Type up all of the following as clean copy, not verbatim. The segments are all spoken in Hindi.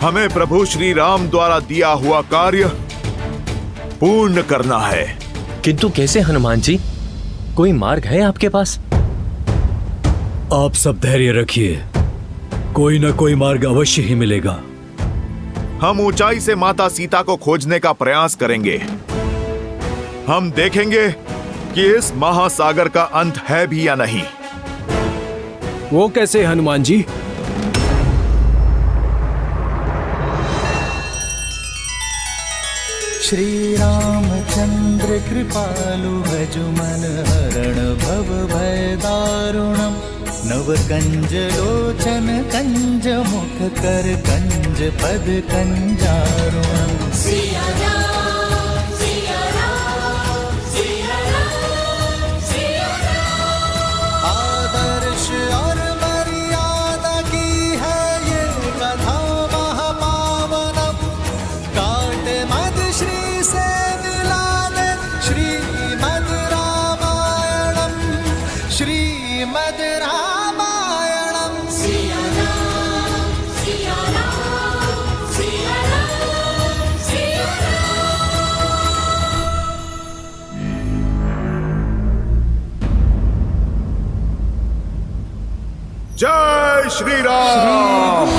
हमें प्रभु श्री राम द्वारा दिया हुआ कार्य पूर्ण करना है। किंतु कैसे हनुमान जी? कोई मार्ग है आपके पास? आप सब धैर्य रखिए, कोई न कोई मार्ग अवश्य ही मिलेगा। हम ऊंचाई से माता सीता को खोजने का प्रयास करेंगे। हम देखेंगे कि इस महासागर का अंत है भी या नहीं। वो कैसे हनुमान जी? श्री रामचंद्र कृपालु भजु मन हरण भव भय दारुणम। नव कंज लोचन कंज मुख कर कंज पद कंजारुणम। सिया राम सिया राम सिया राम सिया राम। आदर्श और मर्यादा की है ये कथा महापावनम। काट मद श्री से मिला दे श्रीमद् रामायणम। श्रीमद् रामायणम। सिया राम सिया राम सिया राम सिया जय श्री राम।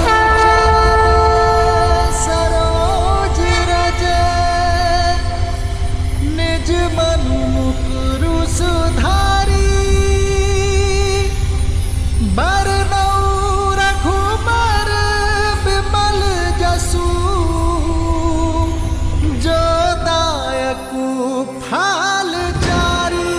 सरोज रज निज मनु मुकुरु सुधारी। बरनउँ रघुबर बिमल जसु। जो दायकु फाल चारी।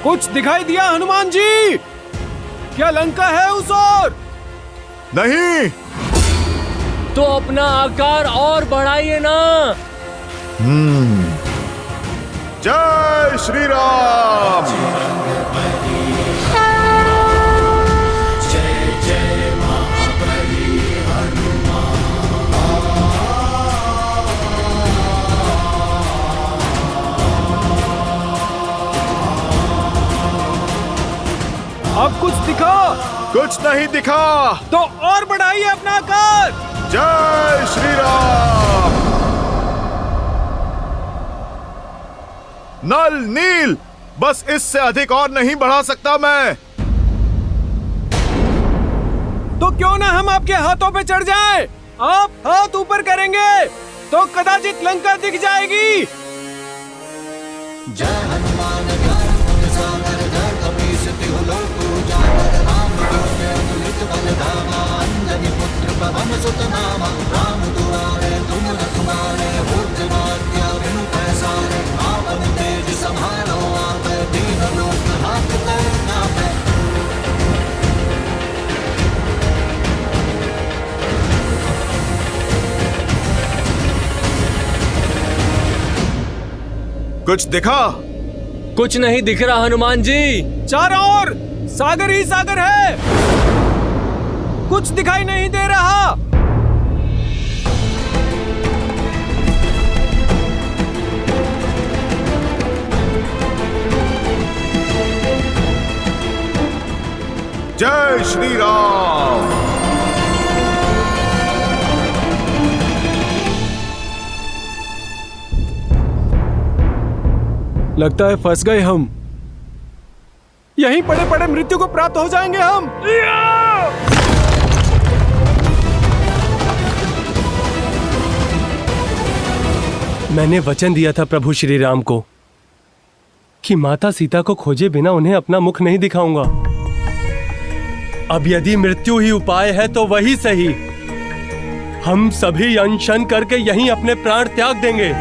कुछ दिखाई दिया हनुमान जी? क्या लंका है उस ओर? नहीं। तो अपना आकार और बढ़ाइए ना। जय श्री राम। अब कुछ दिखा? कुछ नहीं दिखा। तो और बढ़ाइए अपना आकार। जय श्री राम। नल नील, बस इससे अधिक और नहीं बढ़ा सकता मैं। तो क्यों ना हम आपके हाथों पे चढ़ जाएं? आप हाथ ऊपर करेंगे तो कदाचित लंका दिख जाएगी। जय हनुमान ज्ञान सागर जय कपीस तिहु लोक उजागर। राम दूत अतुलित बल धामा। अंजनी पुत्र पवन सुत नामा। राम दुआरे तुम रखवारे। होत न हत्या बिनु पैसारे। आपन तेज समारो आपै। दीन लोक हाथ पर नापै। कुछ दिखा? कुछ नहीं दिख रहा हनुमान जी। चारों ओर सागर ही सागर है, कुछ दिखाई नहीं दे रहा। जय श्री राम। लगता है फंस गए हम। यहीं पड़े पड़े मृत्यु को प्राप्त हो जाएंगे हम। मैंने वचन दिया था प्रभु श्री राम को कि माता सीता को खोजे बिना उन्हें अपना मुख नहीं दिखाऊंगा। अब यदि मृत्यु ही उपाय है तो वही सही। हम सभी अनशन करके यहीं अपने प्राण त्याग देंगे।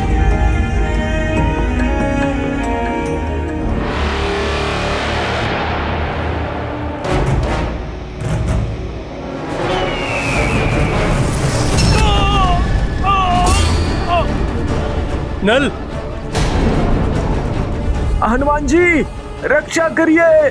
नल, हनुमान जी रक्षा करिए।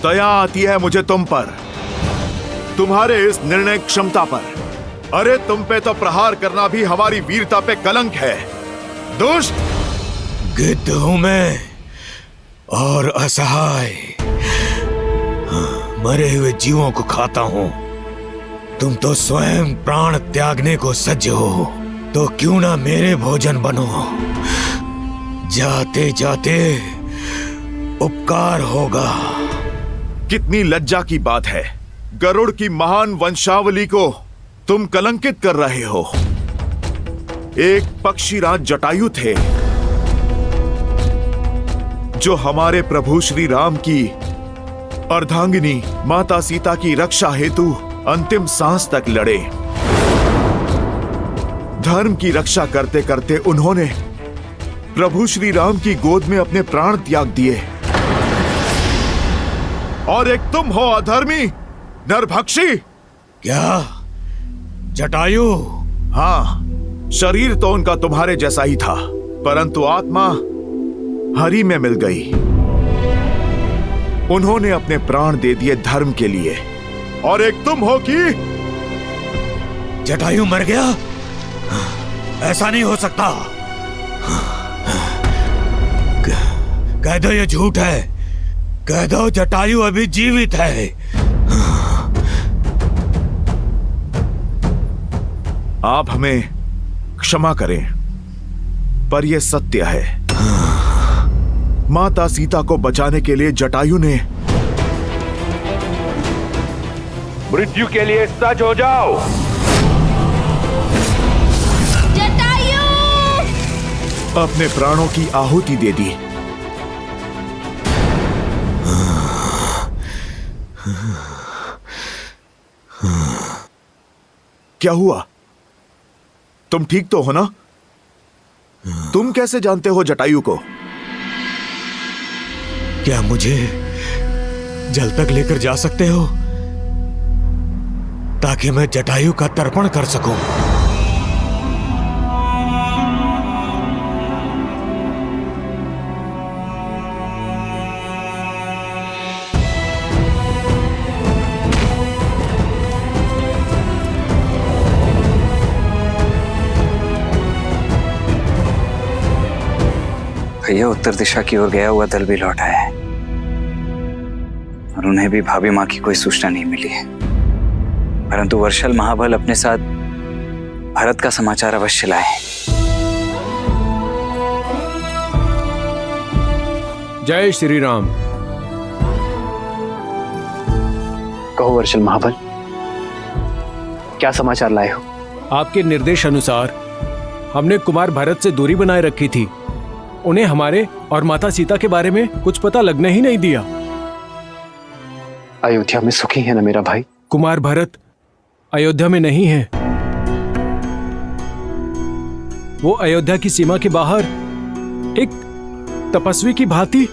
दया आती है मुझे तुम पर, तुम्हारे इस निर्णय क्षमता पर। अरे तुम पे तो प्रहार करना भी हमारी वीरता पे कलंक है, दुष्ट। गिद्ध हूं मैं और असहाय, मरे हुए जीवों को खाता हूं। तुम तो स्वयं प्राण त्यागने को सज्ज हो, तो क्यों ना मेरे भोजन बनो। जाते जाते उपकार होगा। कितनी लज्जा की बात है, गरुड़ की महान वंशावली को तुम कलंकित कर रहे हो। एक पक्षीराज जटायु थे जो हमारे प्रभु श्री राम की अर्धांगिनी माता सीता की रक्षा हेतु अंतिम सांस तक लड़े। धर्म की रक्षा करते करते उन्होंने प्रभु श्री राम की गोद में अपने प्राण त्याग दिए। और एक तुम हो अधर्मी, नरभक्षी। क्या जटायु? हाँ, शरीर तो उनका तुम्हारे जैसा ही था, परंतु आत्मा हरि में मिल गई। उन्होंने अपने प्राण दे दिए धर्म के लिए। और एक तुम हो कि जटायु मर गया? ऐसा नहीं हो सकता। कह दो ये झूठ है, कह दो जटायु अभी जीवित है। आप हमें क्षमा करें, पर यह सत्य है। माता सीता को बचाने के लिए जटायु ने मृत्यु के लिए सज्ज हो जाओ। जटायु! अपने प्राणों की आहुति दे दी। क्या हुआ? तुम ठीक तो हो ना? तुम कैसे जानते हो जटायु को? क्या मुझे जल तक लेकर जा सकते हो, ताकि मैं जटायु का तर्पण कर सकूं? भैया, उत्तर दिशा की ओर गया हुआ दल भी लौट आया है और उन्हें भी भाभी मां की कोई सूचना नहीं मिली है। परंतु वर्षल महाबल अपने साथ भरत का समाचार अवश्य लाए। जय श्री राम। कहो वर्षल महाबल, क्या समाचार लाए हो? आपके निर्देश अनुसार हमने कुमार भरत से दूरी बनाए रखी थी। उन्हें हमारे और माता सीता के बारे में कुछ पता लगने ही नहीं दिया। अयोध्या में सुखी है ना मेरा भाई? कुमार भरत अयोध्या में नहीं है। वो अयोध्या की सीमा के बाहर एक तपस्वी की भांति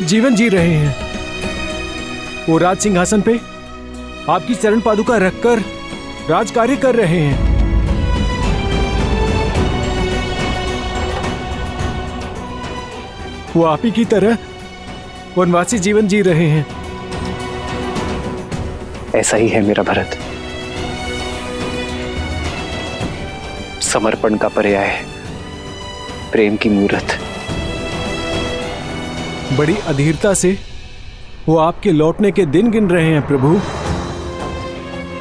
जीवन जी रहे हैं। वो राज सिंहासन पे आपकी चरण पादुका रखकर राज कार्य कर रहे हैं। वो आप ही की तरह वनवासी जीवन जी रहे हैं। ऐसा ही है मेरा भरत। समर्पण का पर्याय है प्रेम की मूर्त। बड़ी अधीरता से वो आपके लौटने के दिन गिन रहे हैं प्रभु।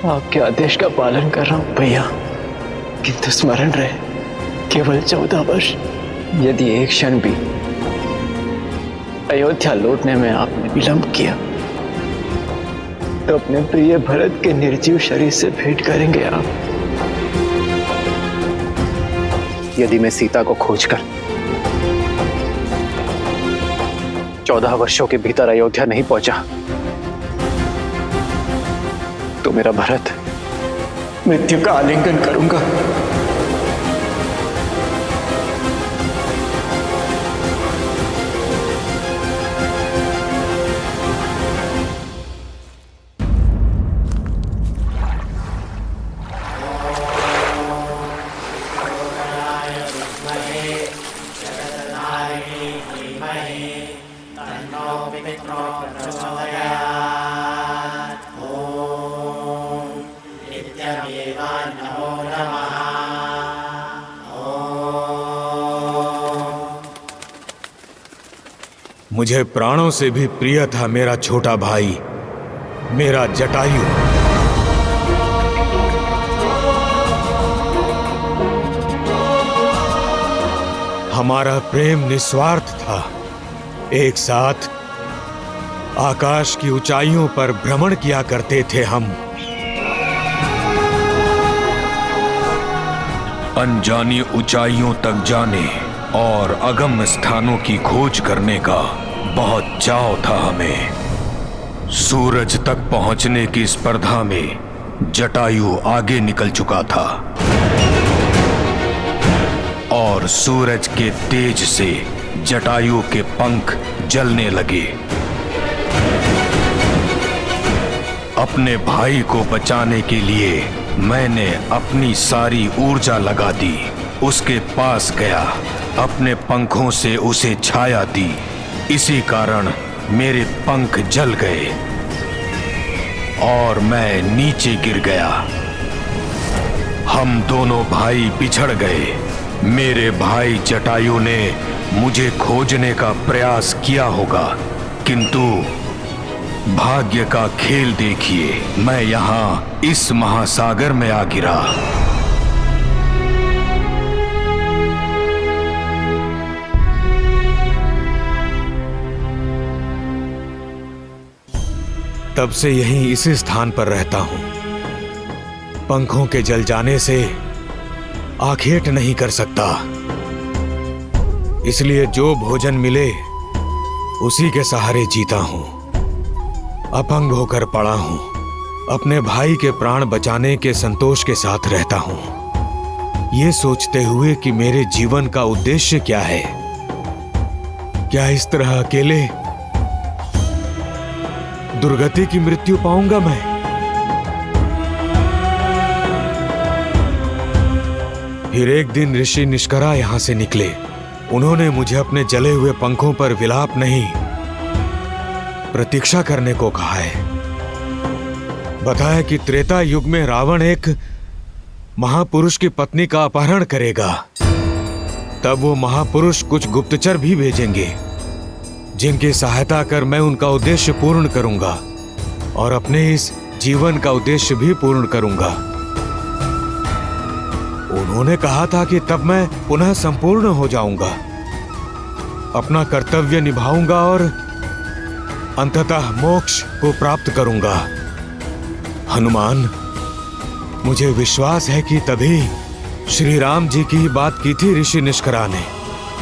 आपके आदेश का पालन कर रहा हूं भैया, किंतु स्मरण रहे केवल 14 वर्ष। यदि एक क्षण भी अयोध्या लौटने में आपने विलंब किया तो अपने प्रिय भरत के निर्जीव शरीर से भेंट करेंगे आप। यदि मैं सीता को खोजकर 14 वर्षों के भीतर अयोध्या नहीं पहुंचा तो मेरा भरत मृत्यु का आलिंगन करूंगा। मुझे प्राणों से भी प्रिय था मेरा छोटा भाई, मेरा जटायु। हमारा प्रेम निस्वार्थ था। एक साथ आकाश की ऊंचाइयों पर भ्रमण किया करते थे हम। अनजानी ऊंचाइयों तक जाने और अगम स्थानों की खोज करने का बहुत चाव था हमें। सूरज तक पहुंचने की स्पर्धा में जटायु आगे निकल चुका था और सूरज के तेज से जटायु के पंख जलने लगे। अपने भाई को बचाने के लिए मैंने अपनी सारी ऊर्जा लगा दी। उसके पास गया, अपने पंखों से उसे छाया दी। इसी कारण मेरे पंख जल गए और मैं नीचे गिर गया। हम दोनों भाई बिछड़ गए। मेरे भाई जटायु ने मुझे खोजने का प्रयास किया होगा, किंतु भाग्य का खेल देखिए, मैं यहाँ इस महासागर में आ गिरा। तब से यहीं इसी स्थान पर रहता हूं। पंखों के जल जाने से आखेट नहीं कर सकता, इसलिए जो भोजन मिले उसी के सहारे जीता हूं। अपंग होकर पड़ा हूं। अपने भाई के प्राण बचाने के संतोष के साथ रहता हूं, ये सोचते हुए कि मेरे जीवन का उद्देश्य क्या है। क्या इस तरह अकेले दुर्गति की मृत्यु पाऊंगा मैं? फिर एक दिन ऋषि निष्करा यहां से निकले। उन्होंने मुझे अपने जले हुए पंखों पर विलाप नहीं, प्रतीक्षा करने को कहा है। बताया कि त्रेता युग में रावण एक महापुरुष की पत्नी का अपहरण करेगा। तब वो महापुरुष कुछ गुप्तचर भी भेजेंगे, जिनकी सहायता कर मैं उनका उद्देश्य पूर्ण करूंगा और अपने इस जीवन का उद्देश्य भी पूर्ण करूंगा। उन्होंने कहा था कि तब मैं पुनः संपूर्ण हो जाऊंगा, अपना कर्तव्य निभाऊंगा और अंततः मोक्ष को प्राप्त करूंगा। हनुमान, मुझे विश्वास है कि तभी श्री राम जी की बात की थी ऋषि निष्करा ने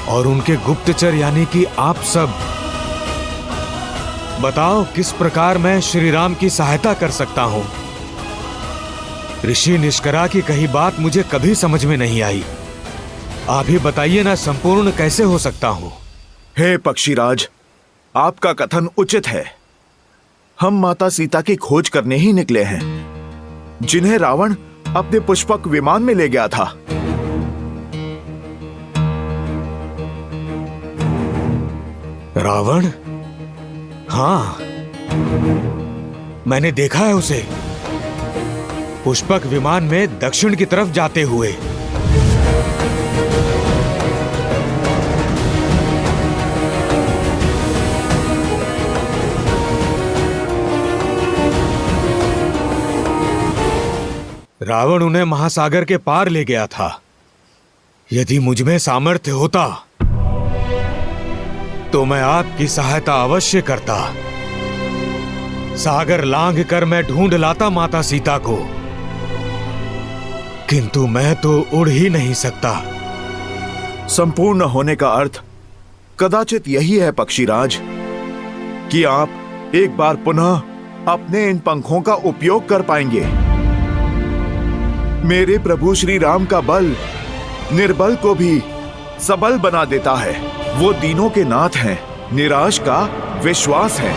और उनके गुप्तचर यानी कि आप सब। बताओ किस प्रकार मैं श्री राम की सहायता कर सकता हूं? ऋषि निष्करा की कही बात मुझे कभी समझ में नहीं आई। आप ही बताइए ना, संपूर्ण कैसे हो सकता हूं? हे पक्षीराज, आपका कथन उचित है। हम माता सीता की खोज करने ही निकले हैं, जिन्हें रावण अपने पुष्पक विमान में ले गया था। रावण? हाँ, मैंने देखा है उसे पुष्पक विमान में दक्षिण की तरफ जाते हुए। रावण उन्हें महासागर के पार ले गया था। यदि मुझ में सामर्थ्य होता तो मैं आपकी सहायता अवश्य करता। सागर लांघ कर मैं ढूंढ लाता माता सीता को, किंतु मैं तो उड़ ही नहीं सकता। संपूर्ण होने का अर्थ कदाचित यही है पक्षीराज, कि आप एक बार पुनः अपने इन पंखों का उपयोग कर पाएंगे। मेरे प्रभु श्री राम का बल निर्बल को भी सबल बना देता है। वो दीनों के नाथ हैं, निराश का विश्वास है।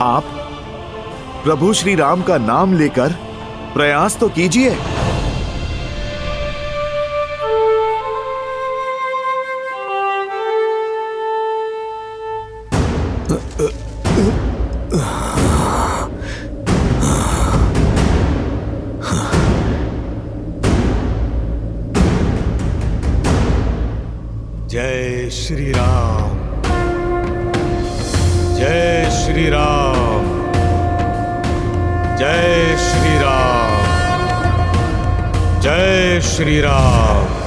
आप प्रभु श्री राम का नाम लेकर प्रयास तो कीजिए। जय श्री राम, जय श्री राम, जय श्री राम, जय श्री राम।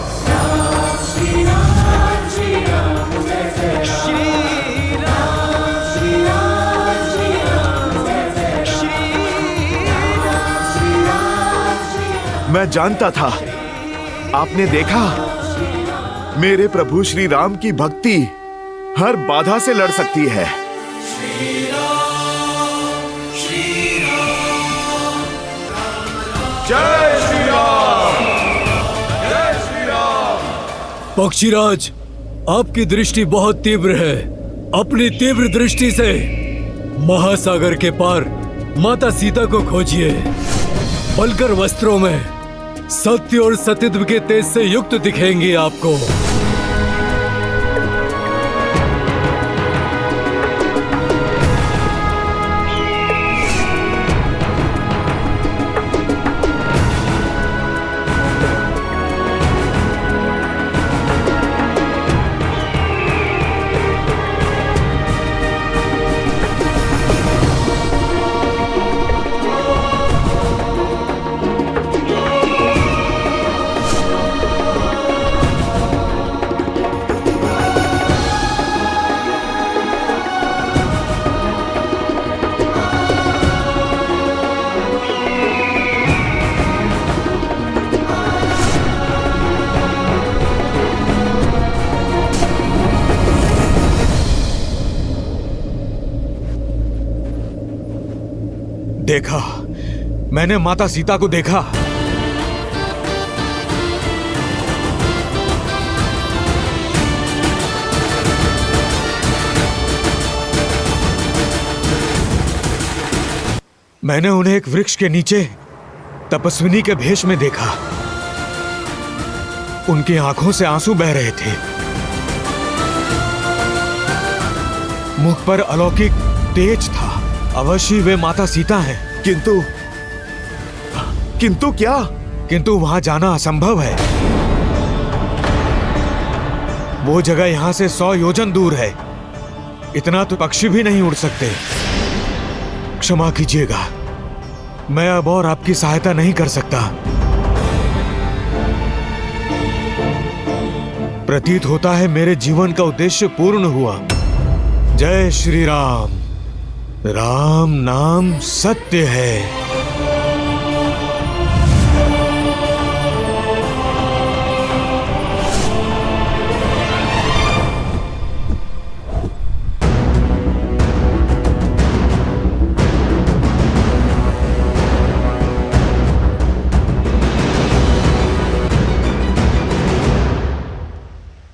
मैं जानता था, आपने देखा, मेरे प्रभु श्री राम की भक्ति हर बाधा से लड़ सकती है। जय श्री राम, जय श्री राम। पक्षीराज, आपकी दृष्टि बहुत तीव्र है। अपनी तीव्र दृष्टि से महासागर के पार माता सीता को खोजिए। पलकर वस्त्रों में सत्य और सतीत्व के तेज से युक्त दिखेंगी आपको। देखा, मैंने माता सीता को देखा। मैंने उन्हें एक वृक्ष के नीचे तपस्विनी के भेष में देखा। उनकी आंखों से आंसू बह रहे थे। मुख पर अलौकिक तेज था। अवश्य वे माता सीता हैं। किंतु क्या? किंतु वहां जाना असंभव है। वो जगह यहां से 100 योजन दूर है। इतना तो पक्षी भी नहीं उड़ सकते। क्षमा कीजिएगा, मैं अब और आपकी सहायता नहीं कर सकता। प्रतीत होता है मेरे जीवन का उद्देश्य पूर्ण हुआ। जय श्री राम। राम नाम सत्य है।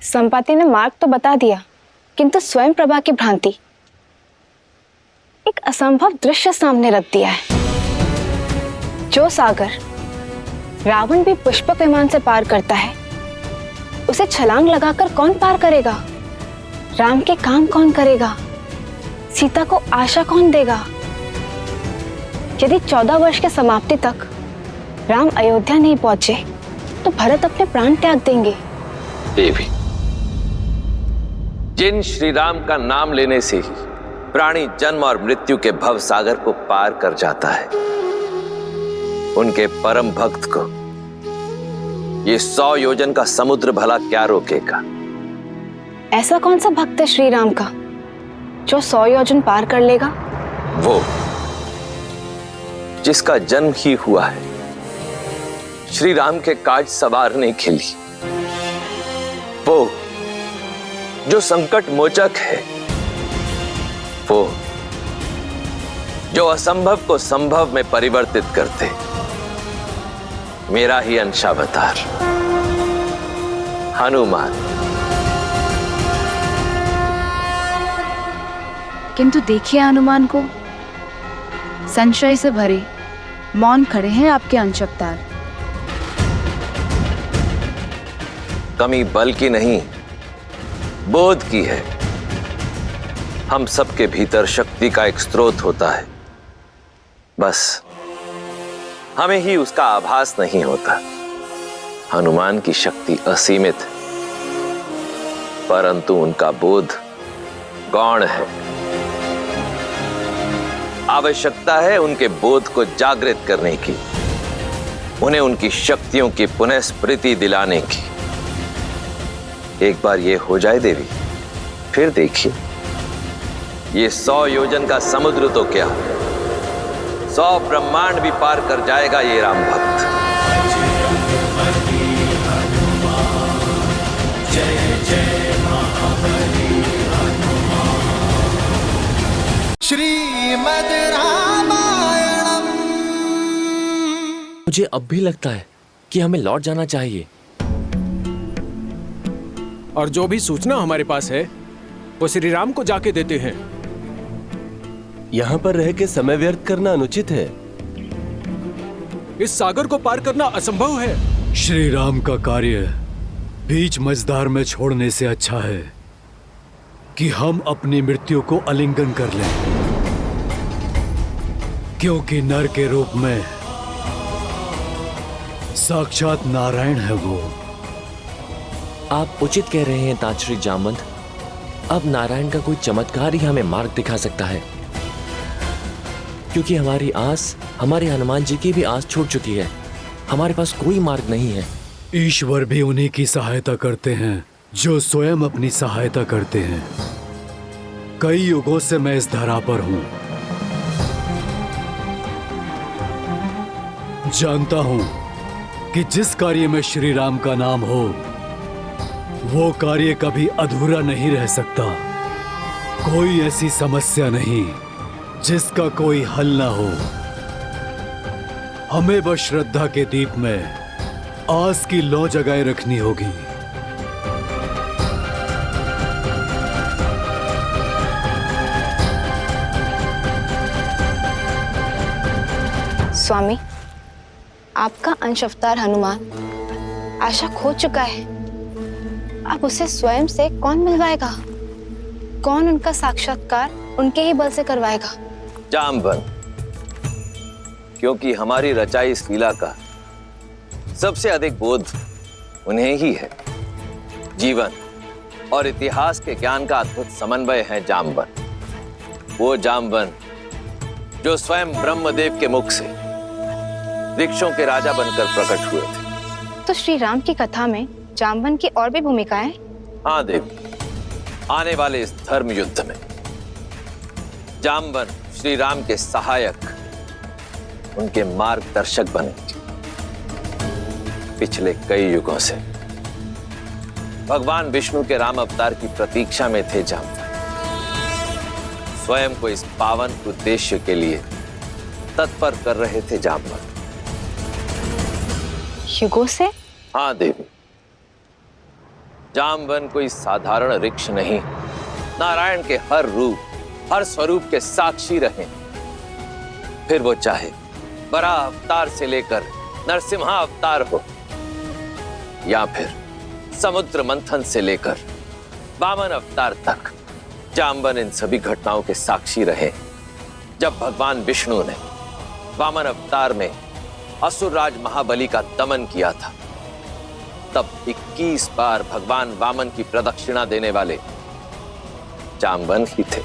संपाति ने मार्ग तो बता दिया, किंतु स्वयं प्रभा की भ्रांति, एक असंभव दृश्य सामने रख दिया है। जो सागर रावण भी पुष्पक विमान से पार करता है, उसे छलांग लगाकर कौन पार करेगा? राम के काम कौन करेगा? सीता को आशा कौन देगा? यदि 14 वर्ष के समाप्ति तक राम अयोध्या नहीं पहुंचे, तो भरत अपने प्राण त्याग देंगे। देवी, जिन श्री राम का नाम लेने से ही प्राणी जन्म और मृत्यु के भव सागर को पार कर जाता है, उनके परम भक्त को ये 100 योजन का समुद्र भला क्या रोकेगा? ऐसा कौन सा भक्त है श्री राम का जो 100 योजन पार कर लेगा? वो जिसका जन्म ही हुआ है श्री राम के काज सवारने के लिए, वो जो संकट मोचक है, वो जो असंभव को संभव में परिवर्तित करते, मेरा ही अंशावतार हनुमान। किंतु देखिए हनुमान को, संशय से भरे मौन खड़े हैं आपके अंशावतार। कमी बल की नहीं, बोध की है। हम सबके भीतर शक्ति का एक स्रोत होता है, बस हमें ही उसका आभास नहीं होता। हनुमान की शक्ति असीमित है, परंतु उनका बोध गौण है। आवश्यकता है उनके बोध को जागृत करने की, उन्हें उनकी शक्तियों की पुनः स्मृति दिलाने की। एक बार ये हो जाए देवी, फिर देखिए, ये 100 योजन का समुद्र तो क्या, 100 ब्रह्मांड भी पार कर जाएगा ये राम भक्त। श्रीमद् रामायणम। मुझे अब भी लगता है कि हमें लौट जाना चाहिए। और जो भी सूचना हमारे पास है वो श्री राम को जाके देते हैं। यहाँ पर रह के समय व्यर्थ करना अनुचित है। इस सागर को पार करना असंभव है। श्री राम का कार्य बीच मझधार में छोड़ने से अच्छा है कि हम अपनी मृत्यु को आलिंगन कर लें, क्योंकि नर के रूप में साक्षात नारायण है वो। आप उचित कह रहे हैं ताजश्री जामवंत। अब नारायण का कोई चमत्कार ही हमें मार्ग दिखा सकता है, क्योंकि हमारी आस, हमारे हनुमान जी की भी आस छूट चुकी है। हमारे पास कोई मार्ग नहीं है। ईश्वर भी उन्हीं की सहायता करते हैं जो स्वयं अपनी सहायता करते हैं। कई युगों से मैं इस धरा पर हूं, जानता हूं कि जिस कार्य में श्री राम का नाम हो वो कार्य कभी अधूरा नहीं रह सकता। कोई ऐसी समस्या नहीं जिसका कोई हल ना हो। हमें बस श्रद्धा के दीप में आस की लौ जगाए रखनी होगी। स्वामी, आपका अंश अवतार हनुमान आशा खो चुका है। अब उसे स्वयं से कौन मिलवाएगा? कौन उनका साक्षात्कार उनके ही बल से करवाएगा? जामवंत, क्योंकि हमारी रचाई इस लीला का सबसे अधिक बोध उन्हें ही है। जीवन और इतिहास के ज्ञान का अद्भुत समन्वय है जामवंत। वो जामवंत जो स्वयं ब्रह्मदेव के मुख से वृक्षों के राजा बनकर प्रकट हुए थे। तो श्री राम की कथा में जामवंत की और भी भूमिकाएं? हाँ देवी, आने वाले इस धर्म युद्ध में जामवंत श्री राम के सहायक, उनके मार्गदर्शक बनेंगे। पिछले कई युगों से भगवान विष्णु के राम अवतार की प्रतीक्षा में थे जामवंत। स्वयं को इस पावन उद्देश्य के लिए तत्पर कर रहे थे जामवंत। युगों से? हाँ देवी, जामवंत कोई साधारण वृक्ष नहीं, नारायण के हर रूप, हर स्वरूप के साक्षी रहे। फिर वो चाहे बराह अवतार से लेकर नरसिम्हा अवतार हो, या फिर समुद्र मंथन से लेकर वामन अवतार तक, जामवंत इन सभी घटनाओं के साक्षी रहे। जब भगवान विष्णु ने वामन अवतार में असुरराज महाबली का दमन किया था, तब 21 बार भगवान वामन की प्रदक्षिणा देने वाले जामवंत ही थे।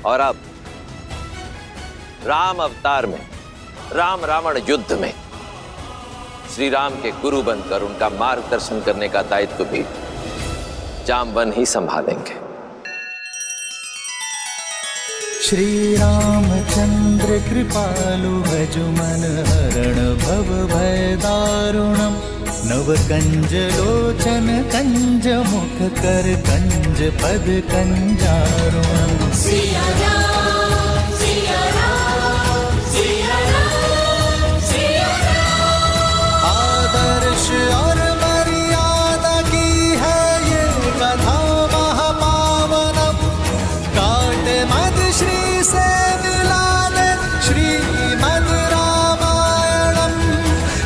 और अब राम अवतार में, राम रावण युद्ध में श्री राम के गुरु बनकर उनका मार्गदर्शन करने का दायित्व भी जामवंत ही संभालेंगे। श्री रामचंद्र कृपालु भजु मन हरण भव भय दारुणम। नव कंज लोचन कंज मुख कर कंज पद कंजारुणम। सिया राम, सिया राम, सिया राम, सिया राम। आदर्श और मर्यादा की है ये कथा महापावनम। काट मद श्री से मिला दे श्रीमद् रामायणम।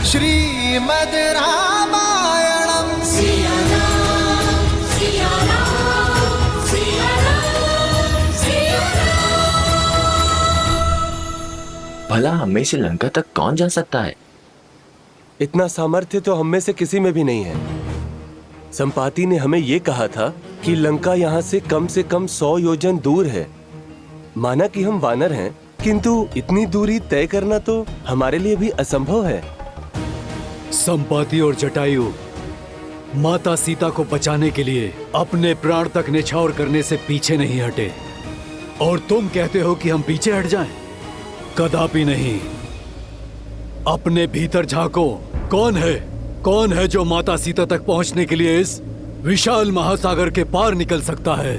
श्रीमद् रामायणम। सिया राम, सिया राम, सिया राम। भला हमें से लंका तक कौन जा सकता है? इतना सामर्थ्य तो हम में से किसी में भी नहीं है। संपाति ने हमें ये कहा था कि लंका यहाँ से कम 100 योजन दूर है। माना कि हम वानर हैं, किंतु इतनी दूरी तय करना तो हमारे लिए भी असंभव है। संपाति और जटायु माता सीता को बचाने के लिए अपने प्राण तक न्यौछावर करने से पीछे नहीं हटे, और तुम कहते हो कि हम पीछे हट जाएं? कदापि नहीं। अपने भीतर झांको, कौन है जो माता सीता तक पहुंचने के लिए इस विशाल महासागर के पार निकल सकता है?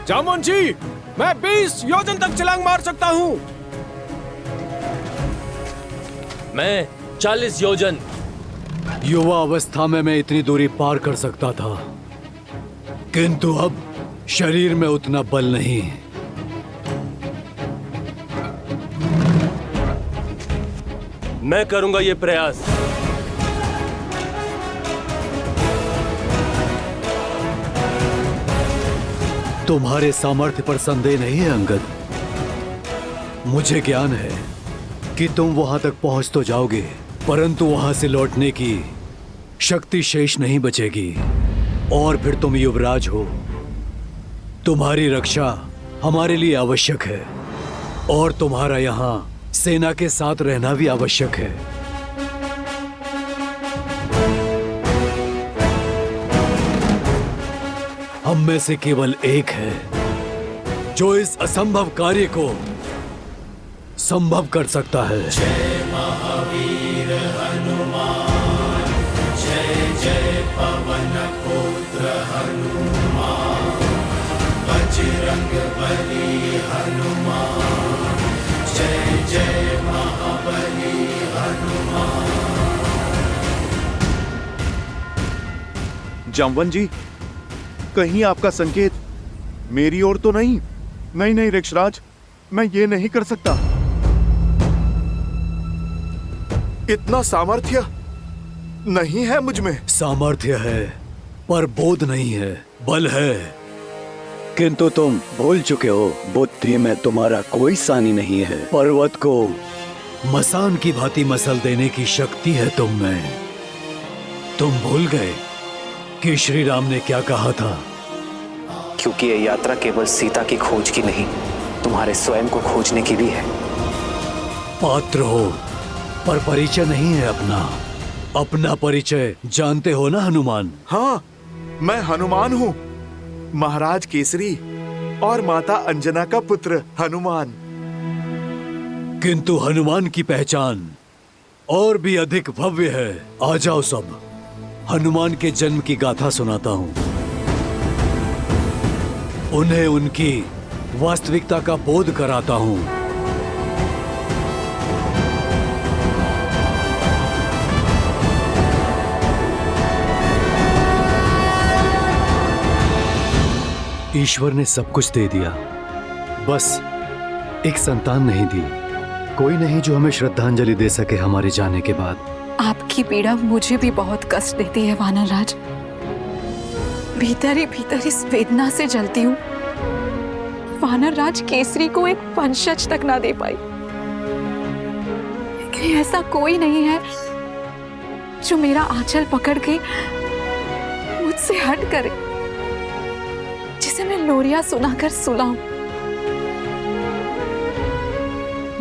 जामुन जी, मैं 20 योजन तक छलांग मार सकता हूँ। मैं 40 योजन। युवा अवस्था में मैं इतनी दूरी पार कर सकता था, किंतु अब शरीर में उतना बल नहीं। मैं करूंगा ये प्रयास। तुम्हारे सामर्थ्य पर संदेह नहीं है अंगद। मुझे ज्ञान है कि तुम वहां तक पहुंच तो जाओगे, परंतु वहां से लौटने की शक्ति शेष नहीं बचेगी, और फिर तुम युवराज हो। तुम्हारी रक्षा हमारे लिए आवश्यक है, और तुम्हारा यहाँ सेना के साथ रहना भी आवश्यक है। हम में से केवल एक है जो इस असंभव कार्य को संभव कर सकता है। जय महावीर हनुमान, जय जय पवन पुत्र हनुमान, बजरंग बली हनुमान, जय जय महाबली हनुमान। जामवन जी, कहीं आपका संकेत मेरी ओर तो नहीं? नहीं ऋक्षराज, मैं ये नहीं कर सकता। इतना सामर्थ्य नहीं है मुझ में। सामर्थ्य है पर बोध नहीं है, बल है। किंतु तुम भूल चुके हो, बुद्धि में तुम्हारा कोई सानी नहीं है। पर्वत को मसान की भांति मसल देने की शक्ति है तुम में। तुम भूल गए कि श्री राम ने क्या कहा था? क्योंकि ये यात्रा केवल सीता की खोज की नहीं, तुम्हारे स्वयं को खोजने की भी है। पात्र हो पर परिचय नहीं है अपना। अपना परिचय जानते हो ना हनुमान? हाँ, मैं हनुमान हूँ, महाराज केसरी और माता अंजना का पुत्र हनुमान। किंतु हनुमान की पहचान और भी अधिक भव्य है। आ जाओ सब, हनुमान के जन्म की गाथा सुनाता हूँ। उन्हें उनकी वास्तविकता का बोध कराता हूँ। ईश्वर ने सब कुछ दे दिया, बस एक संतान नहीं दी। कोई नहीं जो हमें श्रद्धांजलि दे सके हमारे जाने के बाद। आपकी पीड़ा मुझे भी बहुत कष्ट देती है वानरराज। भीतर ही इस वेदना से जलती हूँ। वानरराज केसरी को एक वंशज तक ना दे पाई। लेकिन ऐसा कोई नहीं है जो मेरा आंचल पकड़ के मुझसे हट करे, जिसे मैं लोरिया सुनाकर सुलाऊं।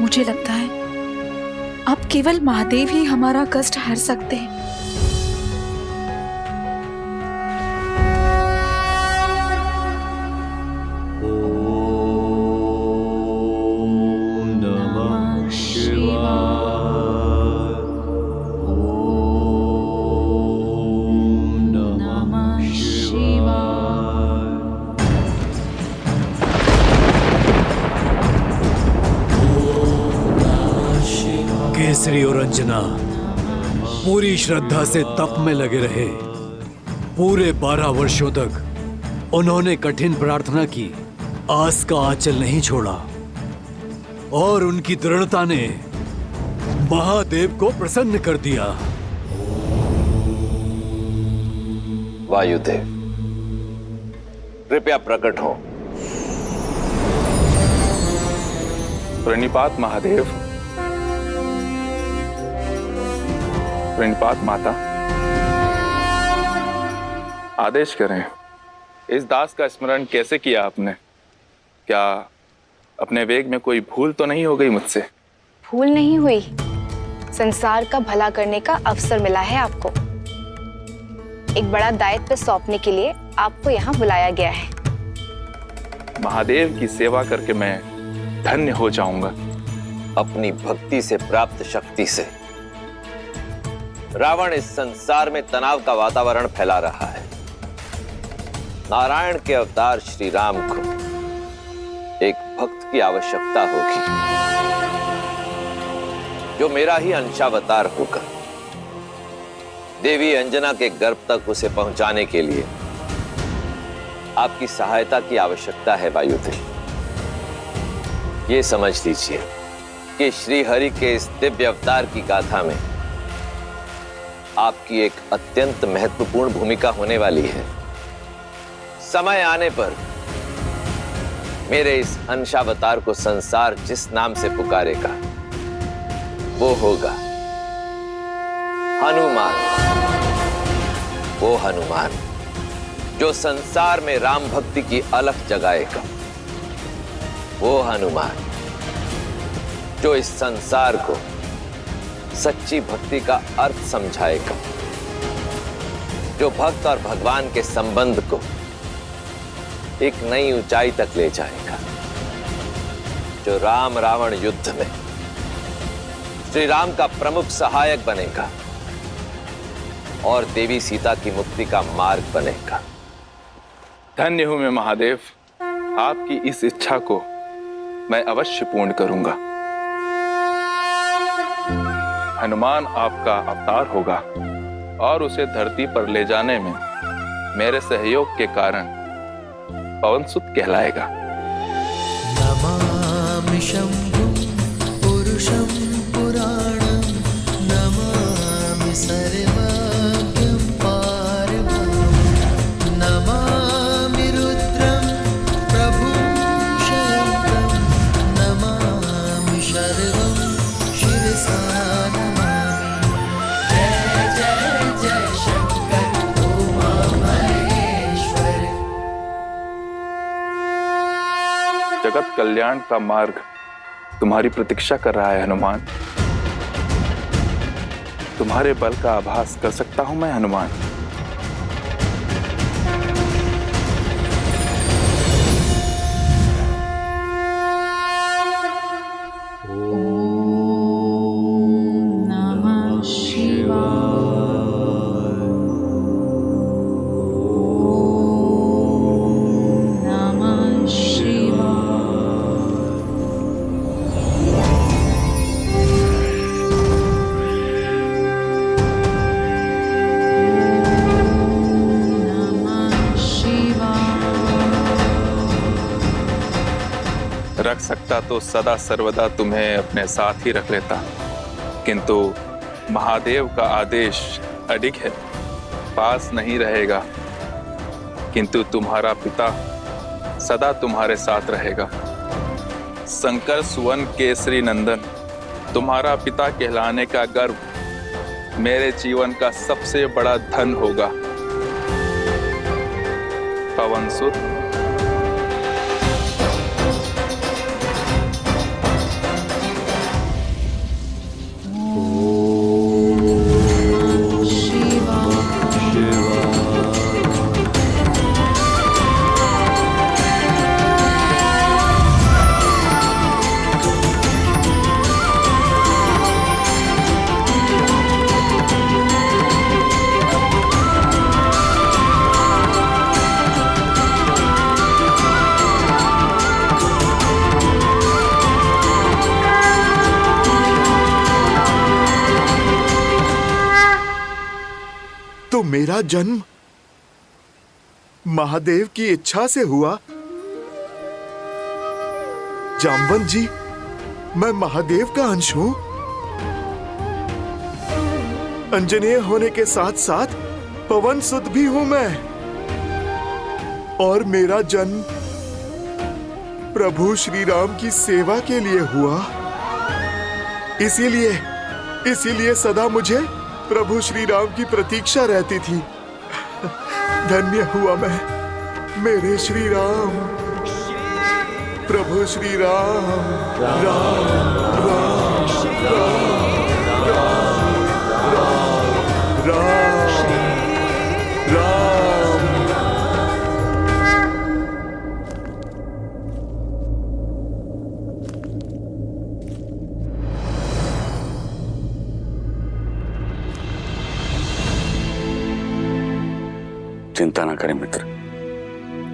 मुझे लगता है अब केवल महादेव ही हमारा कष्ट हर सकते हैं। केसरी और अंजना पूरी श्रद्धा से तप में लगे रहे। पूरे 12 वर्षों तक उन्होंने कठिन प्रार्थना की, आस का आंचल नहीं छोड़ा, और उनकी दृढ़ता ने महादेव को प्रसन्न कर दिया। वायुदेव, कृपया प्रकट हो। प्रणिपात महादेव। प्रणिपात माता। आदेश करें, इस दास का स्मरण कैसे किया आपने? क्या अपने वेग में कोई भूल तो नहीं हो गई मुझसे? भूल नहीं हुई, संसार का भला करने का अवसर मिला है आपको। एक बड़ा दायित्व सौंपने के लिए आपको यहाँ बुलाया गया है। महादेव की सेवा करके मैं धन्य हो जाऊंगा। अपनी भक्ति से प्राप्त शक्ति से रावण इस संसार में तनाव का वातावरण फैला रहा है। नारायण के अवतार श्री राम को एक भक्त की आवश्यकता होगी, जो मेरा ही अंशावतार होगा। देवी अंजना के गर्भ तक उसे पहुंचाने के लिए आपकी सहायता की आवश्यकता है वायुदेव। ये समझ लीजिए कि श्री हरि के इस दिव्य अवतार की गाथा में आपकी एक अत्यंत महत्वपूर्ण भूमिका होने वाली है। समय आने पर मेरे इस अंशावतार को संसार जिस नाम से पुकारेगा वो होगा हनुमान। वो हनुमान जो संसार में राम भक्ति की अलख जगाएगा। वो हनुमान जो इस संसार को सच्ची भक्ति का अर्थ समझाएगा, जो भक्त और भगवान के संबंध को एक नई ऊंचाई तक ले जाएगा, जो राम रावण युद्ध में श्री राम का प्रमुख सहायक बनेगा और देवी सीता की मुक्ति का मार्ग बनेगा। धन्य हूं मैं महादेव, आपकी इस इच्छा को मैं अवश्य पूर्ण करूंगा। हनुमान आपका अवतार होगा और उसे धरती पर ले जाने में मेरे सहयोग के कारण पवनसुत कहलाएगा। नमामि शंभुं पुरुषं पुराणं, नमामि सर्वज्ञं पारमं, नमामि रुद्रं प्रभुं शयन्तं, नमामि शर्वं शिरसा नमामि। जय जय जय शंकर उमा महेश्वर। जगत कल्याण का मार्ग तुम्हारी प्रतीक्षा कर रहा है हनुमान। तुम्हारे बल का आभास कर सकता हूं मैं हनुमान। नमः शिवाय। नमः शिवाय। रख सकता तो सदा सर्वदा तुम्हें अपने साथ ही रख लेता, किंतु महादेव का आदेश अडिग है, पास नहीं रहेगा। किंतु तुम्हारा पिता सदा तुम्हारे साथ रहेगा। शंकर सुवन केसरी नंदन, तुम्हारा पिता कहलाने का गर्व मेरे जीवन का सबसे बड़ा धन होगा। पवनसुत, तो मेरा जन्म महादेव की इच्छा से हुआ। जामवंत जी, मैं महादेव का अंश हूं। अंजनेय होने के साथ साथ पवन सुत भी हूं मैं। और मेरा जन्म प्रभु श्री राम की सेवा के लिए हुआ। इसीलिए सदा मुझे प्रभु श्री राम की प्रतीक्षा रहती थी। धन्य हुआ मैं, मेरे श्री राम, प्रभु श्री राम, राम राम राम राम राम राम। चिंता ना करें मित्र,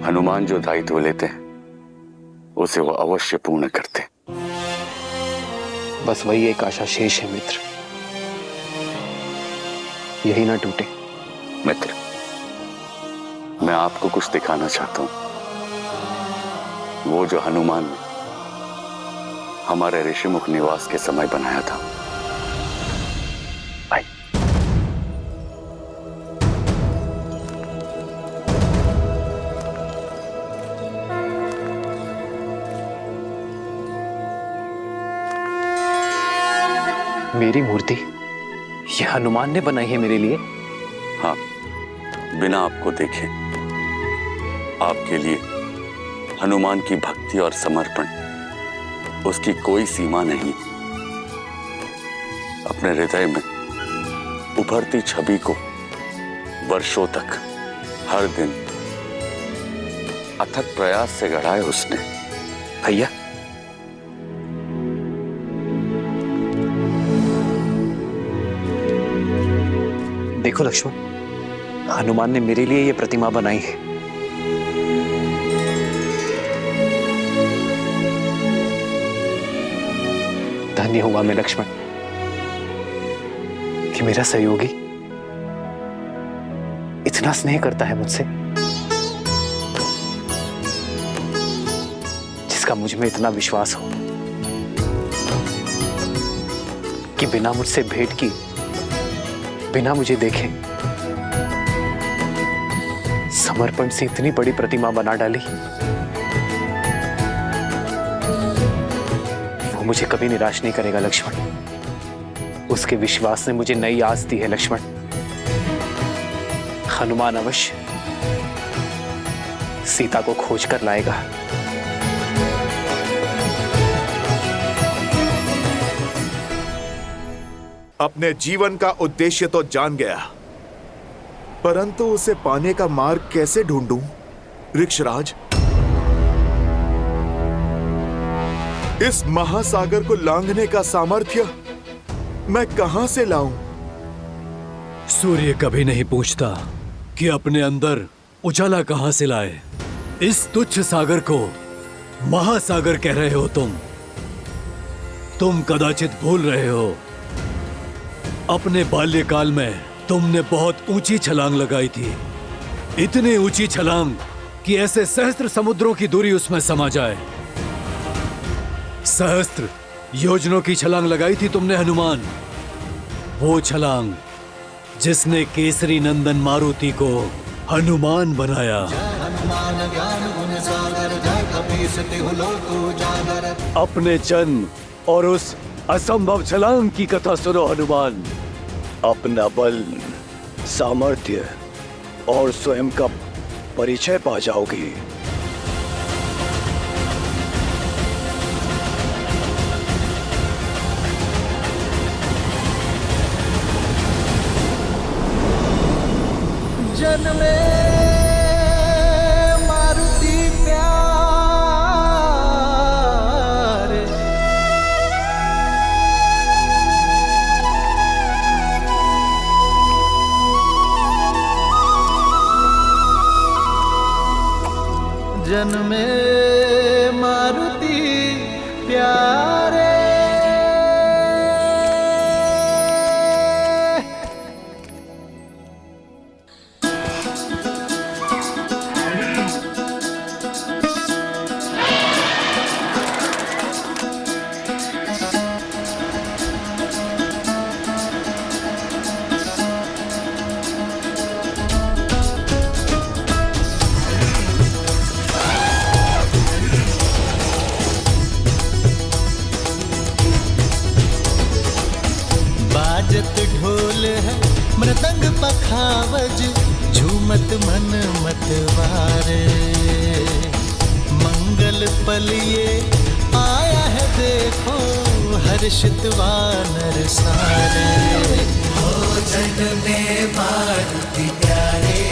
हनुमान जो दायित्व लेते हैं उसे वो अवश्य पूर्ण करते। बस वही एक आशा शेष है मित्र, यही ना टूटे। मित्र, मैं आपको कुछ दिखाना चाहता हूं। वो जो हनुमान ने हमारे ऋषिमुख निवास के समय बनाया था। आई। मेरी मूर्ति यह हनुमान ने बनाई है मेरे लिए? हाँ, बिना आपको देखे आपके लिए हनुमान की भक्ति और समर्पण, उसकी कोई सीमा नहीं। अपने हृदय में उभरती छवि को वर्षों तक हर दिन अथक प्रयास से गढ़ा है उसने। भैया, देखो लक्ष्मण, हनुमान ने मेरे लिए यह प्रतिमा बनाई है। धन्य हुआ मैं लक्ष्मण कि मेरा सहयोगी इतना स्नेह करता है मुझसे, जिसका मुझ में इतना विश्वास हो कि बिना मुझसे भेंट की, बिना मुझे देखे समर्पण से इतनी बड़ी प्रतिमा बना डाली। वो मुझे कभी निराश नहीं करेगा लक्ष्मण। उसके विश्वास ने मुझे नई आस दी है लक्ष्मण। हनुमान अवश्य सीता को खोज कर लाएगा। अपने जीवन का उद्देश्य तो जान गया, परंतु उसे पाने का मार्ग कैसे ढूंढूं? ऋक्षराज, इस महासागर को लांघने का सामर्थ्य मैं कहां से लाऊं? सूर्य कभी नहीं पूछता कि अपने अंदर उजाला कहां से लाए। इस तुच्छ सागर को महासागर कह रहे हो तुम कदाचित भूल रहे हो, अपने बाल्यकाल में तुमने बहुत ऊंची छलांग लगाई थी। इतनी ऊंची छलांग कि ऐसे सहस्त्र समुद्रों की दूरी उसमें समा जाए। सहस्त्र योजनों की छलांग लगाई थी तुमने हनुमान। वो छलांग जिसने केसरी नंदन मारुति को हनुमान बनाया। हनुमान ज्ञान गुण सागर, जय कपीस तिहु लोक उजागर। अपने जन्म और उस असंभव छलांग की कथा सुनो हनुमान। अपना बल, सामर्थ्य और स्वयं का परिचय पा जाओगे। जन्मे मारुति प्यारे, जन्मे मारुति प्यारे। बाजत ढोल है मृदंग पखावज, झूमत मन मतवारे। मंगल पल ये आया है देखो, हर्षित वानर सारे। हो जन में मारुति प्यारे,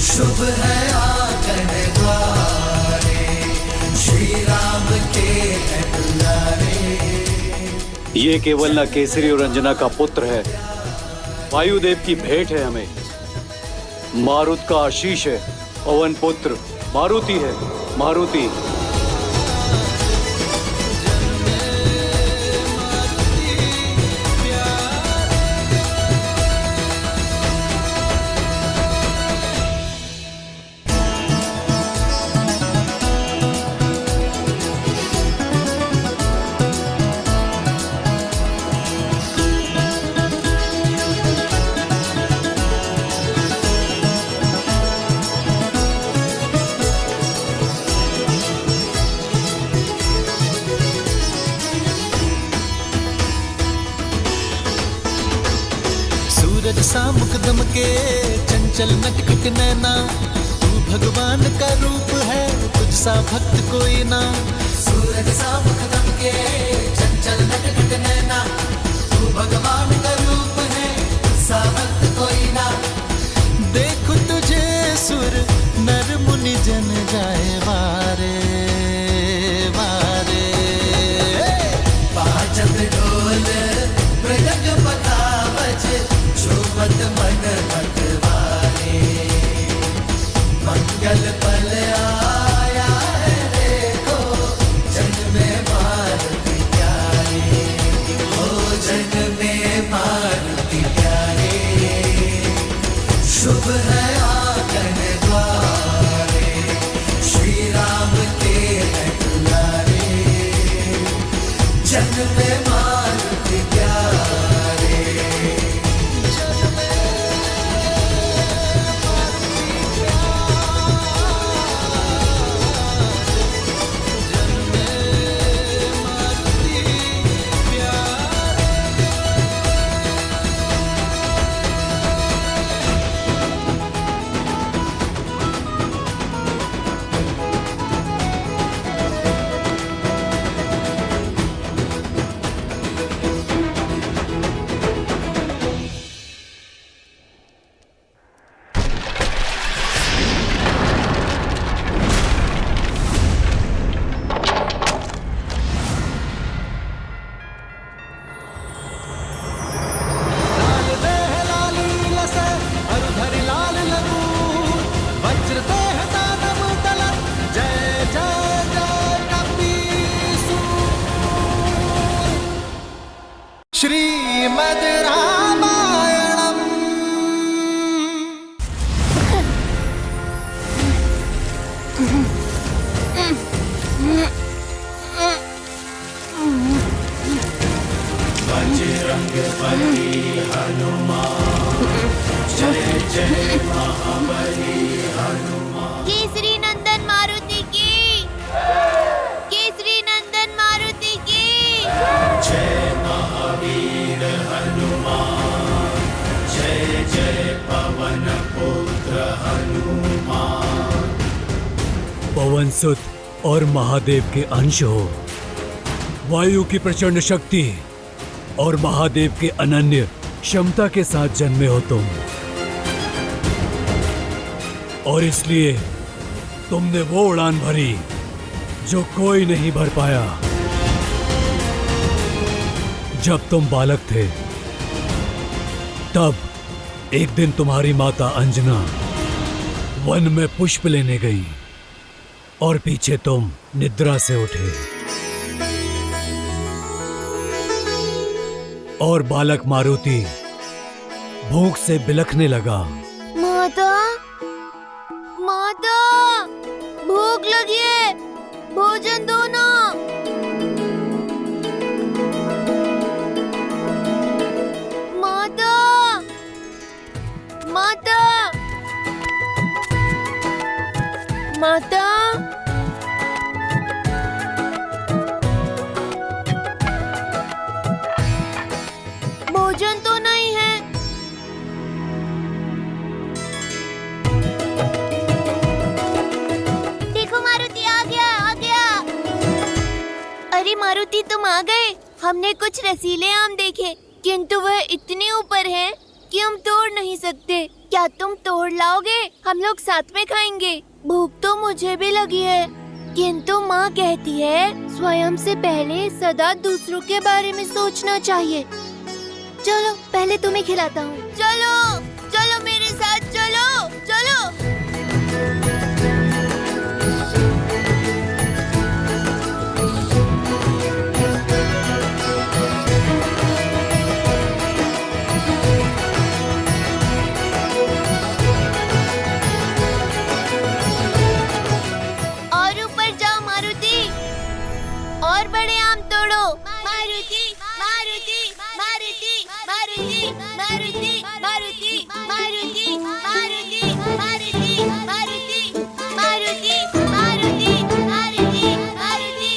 शुभ है आंगन द्वारे, श्री राम के है दुलारे। ये केवल न केसरी और अंजना का पुत्र है, वायुदेव की भेंट है हमें। मारुत का आशीष है, पवन पुत्र मारुति है, मारुति। सा मुकदम के चंचल नटखट नैना, तू भगवान का रूप है, तुझ सा भक्त कोई ना। सूरज सा मुकदम के चंचल नटखट नैना, तू भगवान का रूप है, तुझ सा भक्त कोई ना। देखो तुझे सुर नर मुनि जन जाए वारे वारे। बाजत ढोल मृदंग पखावज, झूमत मन मतवारे। मंगल पल आया है देखो, जन में मारुति प्यारे। हो जन में मारुति प्यारे, शुभ है आंगन द्वारे, श्री राम के है दुलारे। जन में मारुति प्यारे। श्रीमद् रामायणम्। बजरंगबली हनुमान, जय जय महाबली हनुमान। केसरी नंदन मारुति की, केसरी नंदन मारुति की। जय महावीर हनुमान, जय जय पवन पुत्र हनुमान। पवन सुत और महादेव के अंश हो, वायु की प्रचंड शक्ति और महादेव के अनन्य क्षमता के साथ जन्मे हो तुम, और इसलिए तुमने वो उड़ान भरी जो कोई नहीं भर पाया। जब तुम बालक थे तब एक दिन तुम्हारी माता अंजना वन में पुष्प लेने गई और पीछे तुम निद्रा से उठे और बालक मारुति भूख से बिलखने लगा। माता, माता, भूख लगी है, भोजन दो ना। माता, माता, माता। भोजन तो नहीं है। देखो मारुति आ गया, आ गया। अरे मारुति तुम आ गए। हमने कुछ रसीले आम देखे, किंतु वह इतने ऊपर हैं कि हम तोड़ नहीं सकते। क्या तुम तोड़ लाओगे? हम लोग साथ में खाएंगे। भूख तो मुझे भी लगी है, किंतु माँ कहती है स्वयं से पहले सदा दूसरों के बारे में सोचना चाहिए। चलो पहले तुम्हें खिलाता हूँ। चलो चलो मेरे साथ चलो चलो। और ऊपर जाओ मारुति, और बड़े आम तोड़ो। मारुति मारुति मारुति मारुति मारुति मारुति मारुति मारुति मारुति मारुति मारुति मारुति मारुति मारुति।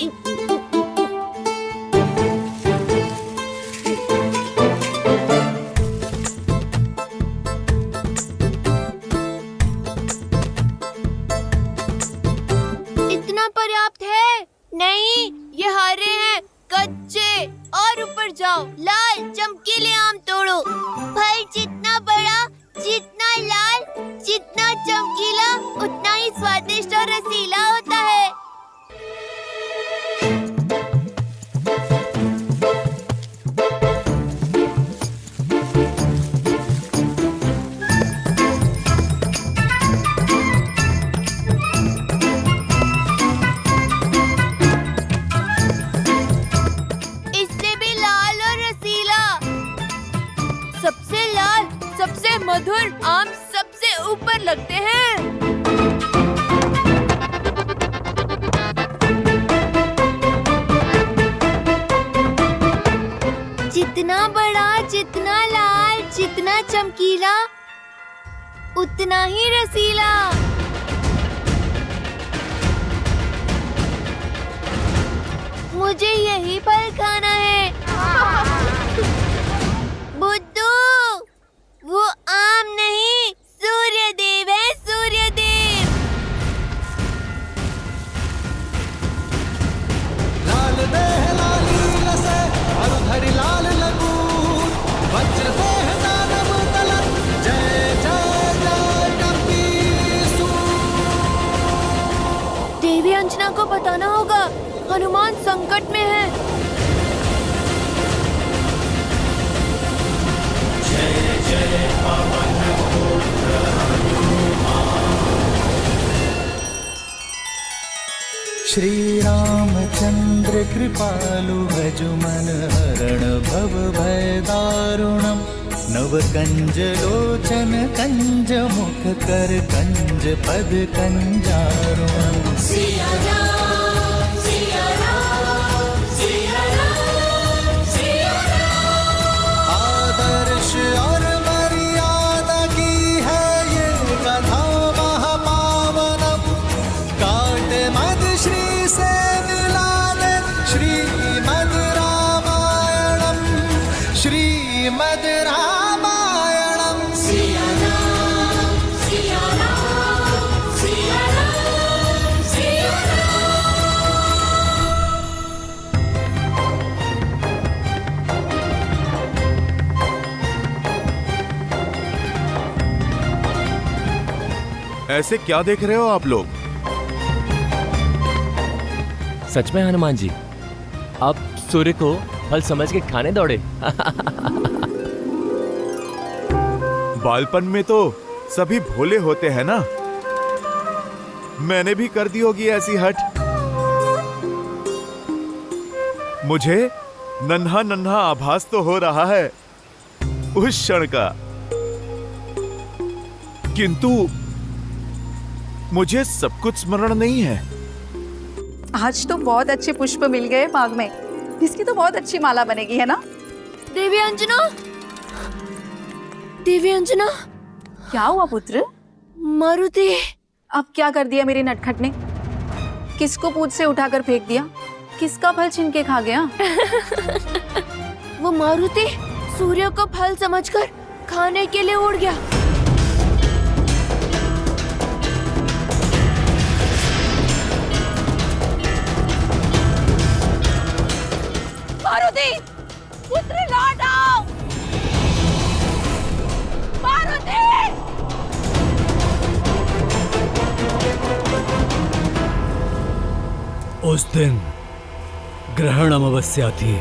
इतना पर्याप्त है? नहीं, ये हरे हैं, कच्चे। और ऊपर जाओ, लाल चमकीले आम तोड़ो। फल जितना बड़ा, जितना लाल, जितना चमकीला, उतना ही स्वादिष्ट और रसीला होता है। इससे भी लाल और रसीला। सबसे लाल, सबसे मधुर आम सबसे ऊपर लगते हैं। जितना बड़ा, जितना लाल, जितना चमकीला, उतना ही रसीला। मुझे यही फल खाना है। बुद्धू, वो आम नहीं, सूर्यदेव है, सूर्यदेव। लाल देह लाली लसे हरधरि लाल लगून, वज्र देह दानव तलन, जय जय जय कपीसूर। देवी अंजना को बताना होगा, हनुमान संकट में है। जय जय पवन पुत्र श्री रामचंद्र कृपालु भजुमन हरण भव भय दारुणम। नव कंज लोचन कंज मुख कर कंज पद कंजारुणम। सिया राम सिया राम सिया राम सिया राम। आदर्श और मर्यादा की है ये कथा महापावनम। काट मद श्री से मिला दे श्रीमद् रामायणम, श्रीमद् रामायणम। सिया राम सिया राम सिया राम सिया राम। ऐसे क्या देख रहे हो आप लोग? सच में हनुमान जी, आप सूर्य को फल समझ के खाने दौड़े। बालपन में तो सभी भोले होते हैं ना, मैंने भी कर दी होगी ऐसी हट। मुझे नन्हा नन्हा आभास तो हो रहा है उस क्षण का, किंतु मुझे सब कुछ स्मरण नहीं है। आज तो बहुत अच्छे पुष्प मिल गए बाग में, इसकी तो बहुत अच्छी माला बनेगी, है ना? देवी अंजना, देवी अंजना। क्या हुआ पुत्र? मारुति। अब क्या कर दिया मेरे नटखट ने? किसको पूछ से उठाकर फेंक दिया? किसका फल छीन के खा गया? वो मारुति सूर्य को फल समझकर खाने के लिए उड़ गया। मारुति, पुत्र लौट आओ। मारुति! उस दिन ग्रहण अमावस्या थी।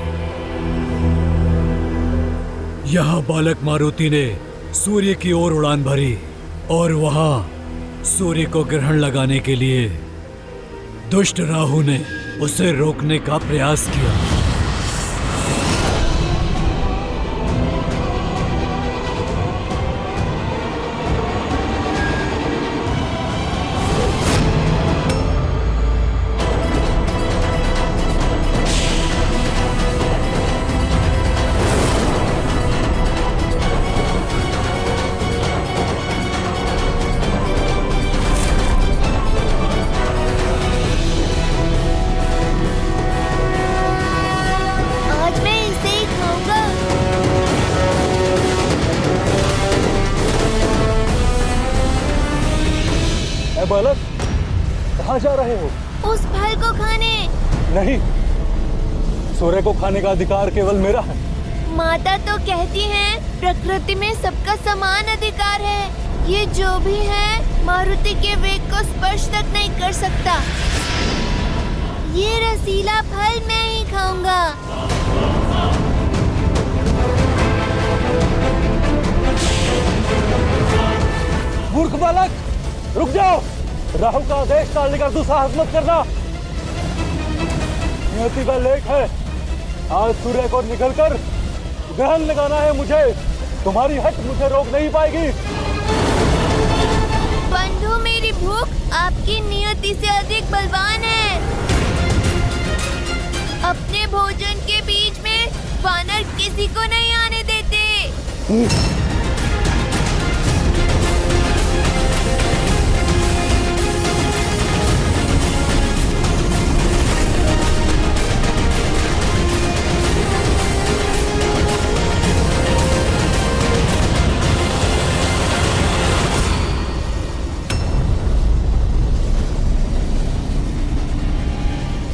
यहाँ बालक मारुति ने सूर्य की ओर उड़ान भरी और वहां सूर्य को ग्रहण लगाने के लिए दुष्ट राहु ने उसे रोकने का प्रयास किया। बालक, कहाँ जा रहे हो? उस फल को खाने। नहीं, सूर्य को खाने का अधिकार केवल मेरा है। माता तो कहती हैं प्रकृति में सबका समान अधिकार है। ये जो भी है मारुति के वेग को स्पर्श तक नहीं कर सकता। ये रसीला फल मैं ही खाऊंगा। मूर्ख बालक, रुक जाओ। राहु का आदेश टालने का दुस्साहस मत करना। नियति का लेख है, आज सूर्य को निकलकर ग्रहण लगाना है मुझे। तुम्हारी हट मुझे रोक नहीं पाएगी। बंधु, मेरी भूख आपकी नियति से अधिक बलवान है। अपने भोजन के बीच में वानर किसी को नहीं आने देते।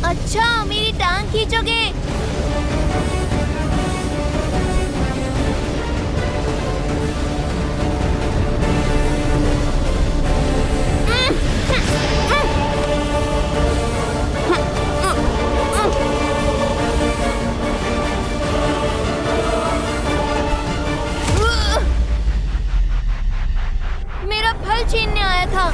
अच्छा, मेरी टांग खींचोगे? मेरा फल छीनने आया था।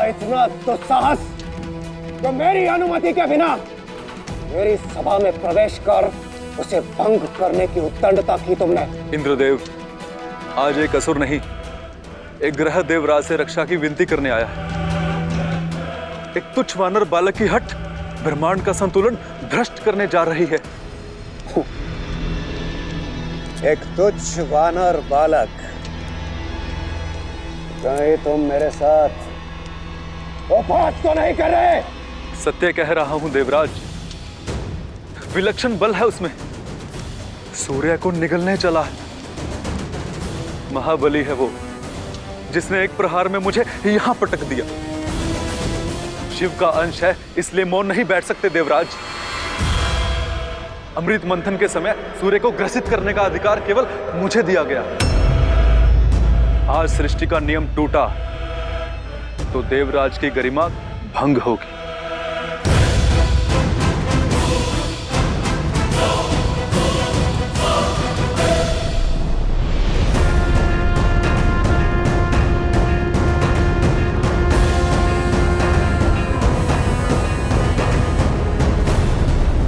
इतना दुस्साहस तो मेरी अनुमति के बिना मेरी सभा में प्रवेश कर उसे भंग करने की उद्दंडता की तुमने। इंद्रदेव, आज एक असुर नहीं, एक ग्रह देवराज से रक्षा की विनती करने आया है। एक तुच्छ वानर बालक की हट ब्रह्मांड का संतुलन भ्रष्ट करने जा रही है। एक तुच्छ वानर बालक? कहीं तुम मेरे साथ वो बात तो नहीं कर रहे? सत्य कह रहा हूं देवराज, विलक्षण बल है उसमें। सूर्य को निगलने चला है। महाबली है वो, जिसने एक प्रहार में मुझे यहां पटक दिया। शिव का अंश है, इसलिए मौन नहीं बैठ सकते देवराज। अमृत मंथन के समय सूर्य को ग्रसित करने का अधिकार केवल मुझे दिया गया। आज सृष्टि का नियम टूटा तो देवराज की गरिमा भंग होगी।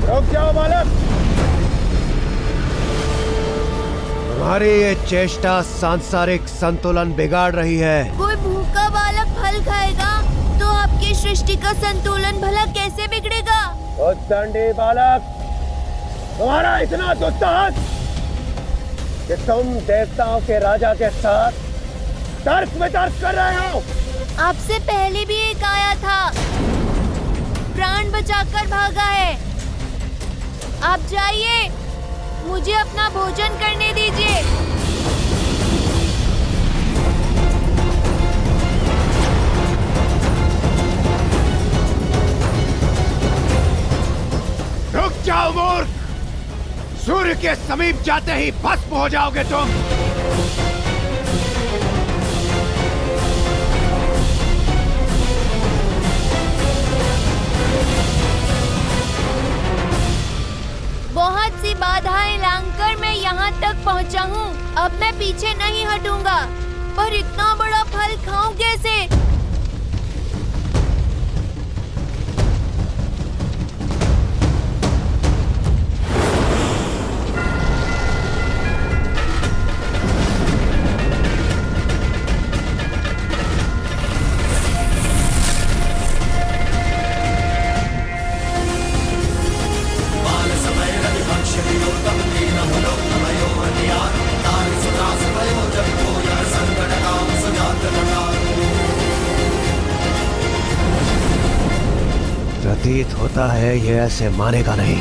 रुक जाओ बालक। तुम्हारी ये चेष्टा सांसारिक संतुलन बिगाड़ रही है। कोई भूखा बालक फल खाएगा तो आपकी सृष्टि का संतुलन भला कैसे बिगड़ेगा? उद्दंडी बालक, तुम्हारा इतना दुस्साहस कि तुम देवताओं के राजा के साथ तर्क वितर्क कर रहे हो। आपसे पहले भी एक आया था, प्राण बचाकर भागा है। आप जाइए, मुझे अपना भोजन करने दीजिए। रुक जाओ मूर्ख, सूर्य के समीप जाते ही भस्म हो जाओगे तुम। बहुत सी बाधाएं लांघकर मैं यहाँ तक पहुँचा हूँ। अब मैं पीछे नहीं हटूंगा, पर इतना बड़ा फल खाऊं कैसे? प्रतीत होता है ये ऐसे मानेगा नहीं।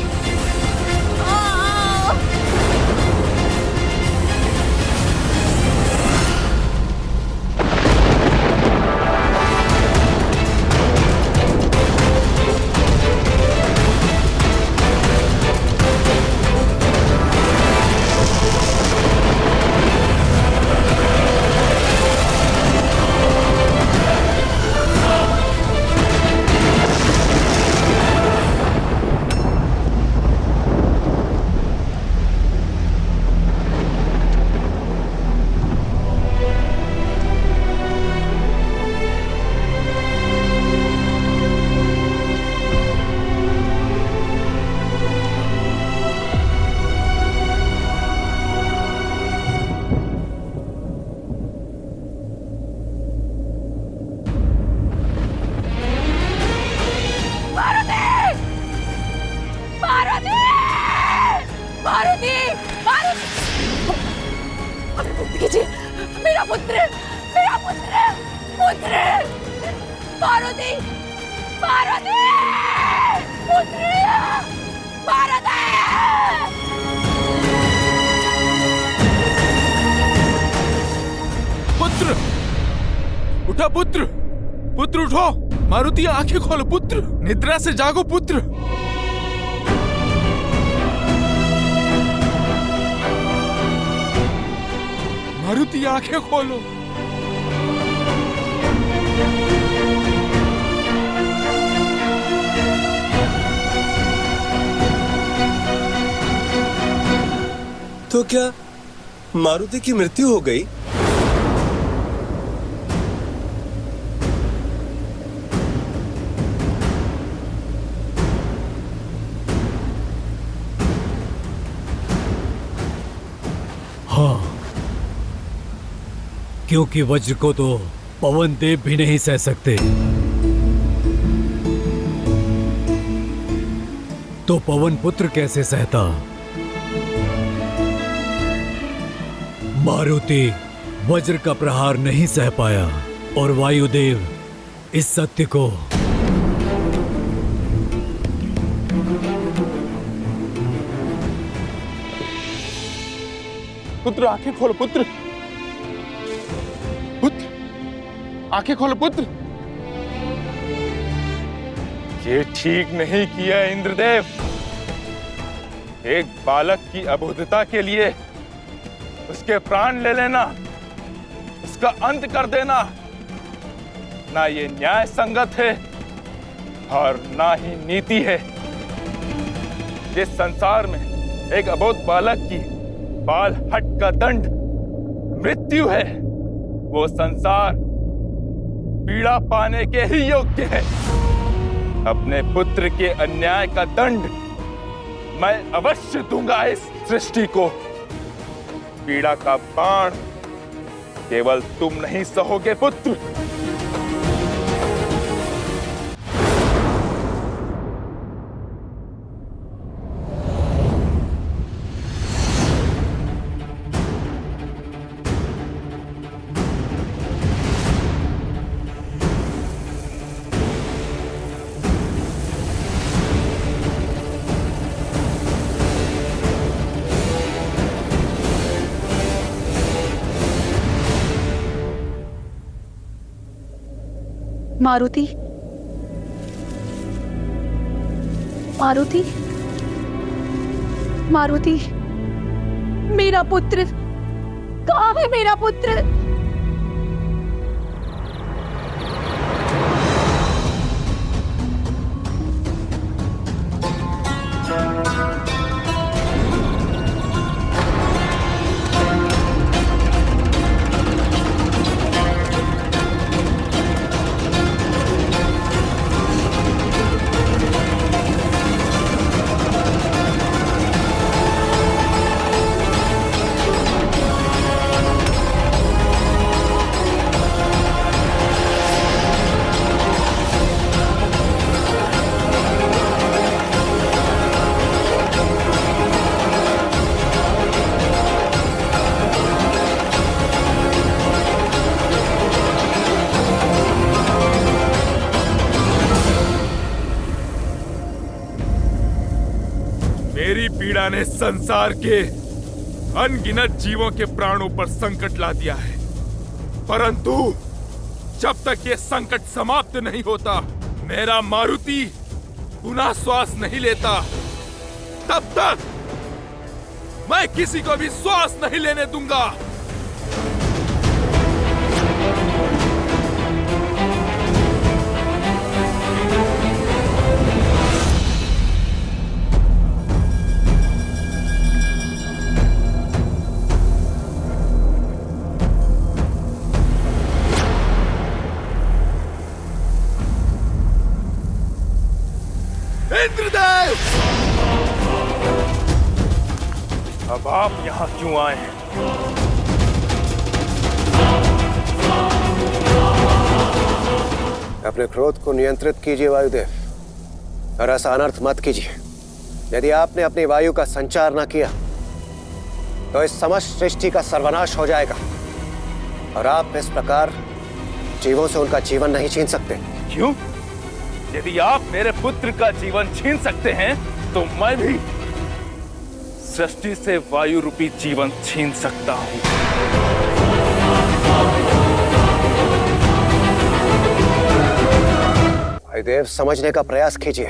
मेरा पुत्र, मेरा पुत्र, पुत्र, पार्वती, पार्वती, पुत्र, पार्वती। पुत्र, उठा पुत्र, पुत्र उठो। मारुति आंखें खोलो पुत्र, निद्रा से जागो पुत्र। मारुति आंखें खोलो। तो क्या मारुति की मृत्यु हो गई? हाँ, क्योंकि वज्र को तो पवन देव भी नहीं सह सकते, तो पवन पुत्र कैसे सहता? मारुति वज्र का प्रहार नहीं सह पाया और वायुदेव इस सत्य को पुत्र आंखें खोलो पुत्र, पुत्र आंखें खोलो पुत्र। ये ठीक नहीं किया इंद्रदेव। एक बालक की अबोधता के लिए उसके प्राण ले लेना, उसका अंत कर देना, ना ये न्याय संगत है और ना ही नीति है। जिस संसार में एक अबोध बालक की बाल हट का दंड मृत्यु है, वो संसार पीड़ा पाने के ही योग्य है। अपने पुत्र के अन्याय का दंड मैं अवश्य दूंगा इस सृष्टि को। पीड़ा का बाण केवल तुम नहीं सहोगे पुत्र। मारुति, मारुति, मारुति, मेरा पुत्र कहाँ है? मेरा पुत्र मेरी पीड़ा ने संसार के अनगिनत जीवों के प्राणों पर संकट ला दिया है, परंतु जब तक ये संकट समाप्त नहीं होता, मेरा मारुति पुनः श्वास नहीं लेता, तब तक मैं किसी को भी श्वास नहीं लेने दूंगा। इंद्रदेव, अब आप यहां क्यों आए हैं? अपने क्रोध को नियंत्रित कीजिए वायुदेव, और ऐसा अनर्थ मत कीजिए। यदि आपने अपनी वायु का संचार न किया तो इस समस्त सृष्टि का सर्वनाश हो जाएगा, और आप इस प्रकार जीवों से उनका जीवन नहीं छीन सकते। क्यों? यदि आप मेरे पुत्र का जीवन छीन सकते हैं, तो मैं भी सृष्टि से वायु रूपी जीवन छीन सकता हूं। वायुदेव, समझने का प्रयास कीजिए।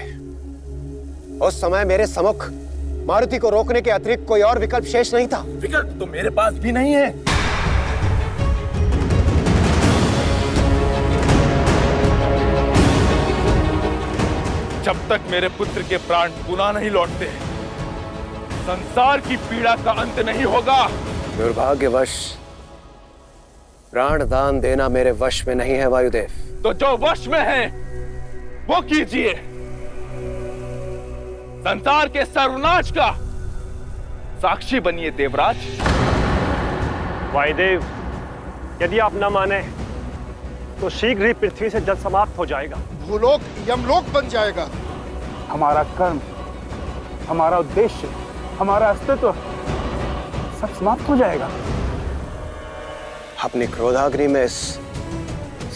उस समय मेरे सम्मुख मारुति को रोकने के अतिरिक्त कोई और विकल्प शेष नहीं था। विकल्प तो मेरे पास भी नहीं है। जब तक मेरे पुत्र के प्राण पुनः नहीं लौटते, संसार की पीड़ा का अंत नहीं होगा। दुर्भाग्यवश प्राण दान देना मेरे वश में नहीं है वायुदेव। तो जो वश में है वो कीजिए। संसार के सर्वनाश का साक्षी बनिए देवराज। वायुदेव, यदि आप न माने तो शीघ्र ही पृथ्वी से जल समाप्त हो जाएगा। भूलोक यमलोक बन जाएगा। हमारा कर्म, हमारा उद्देश्य, हमारा अस्तित्व सब समाप्त हो जाएगा। अपनी क्रोधाग्नि में इस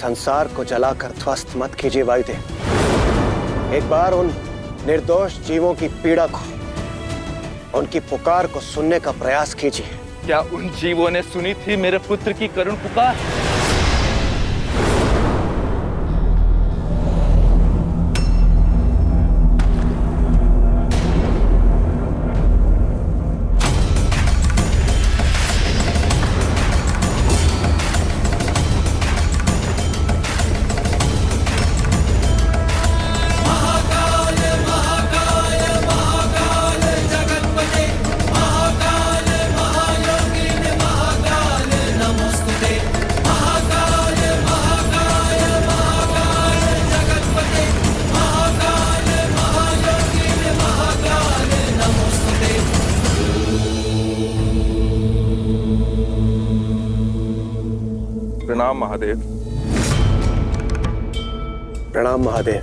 संसार को जलाकर ध्वस्त मत कीजिए वायुदेव। एक बार उन निर्दोष जीवों की पीड़ा को, उनकी पुकार को सुनने का प्रयास कीजिए। क्या उन जीवों ने सुनी थी मेरे पुत्र की करुण पुकार? प्रणाम महादेव। प्रणाम महादेव।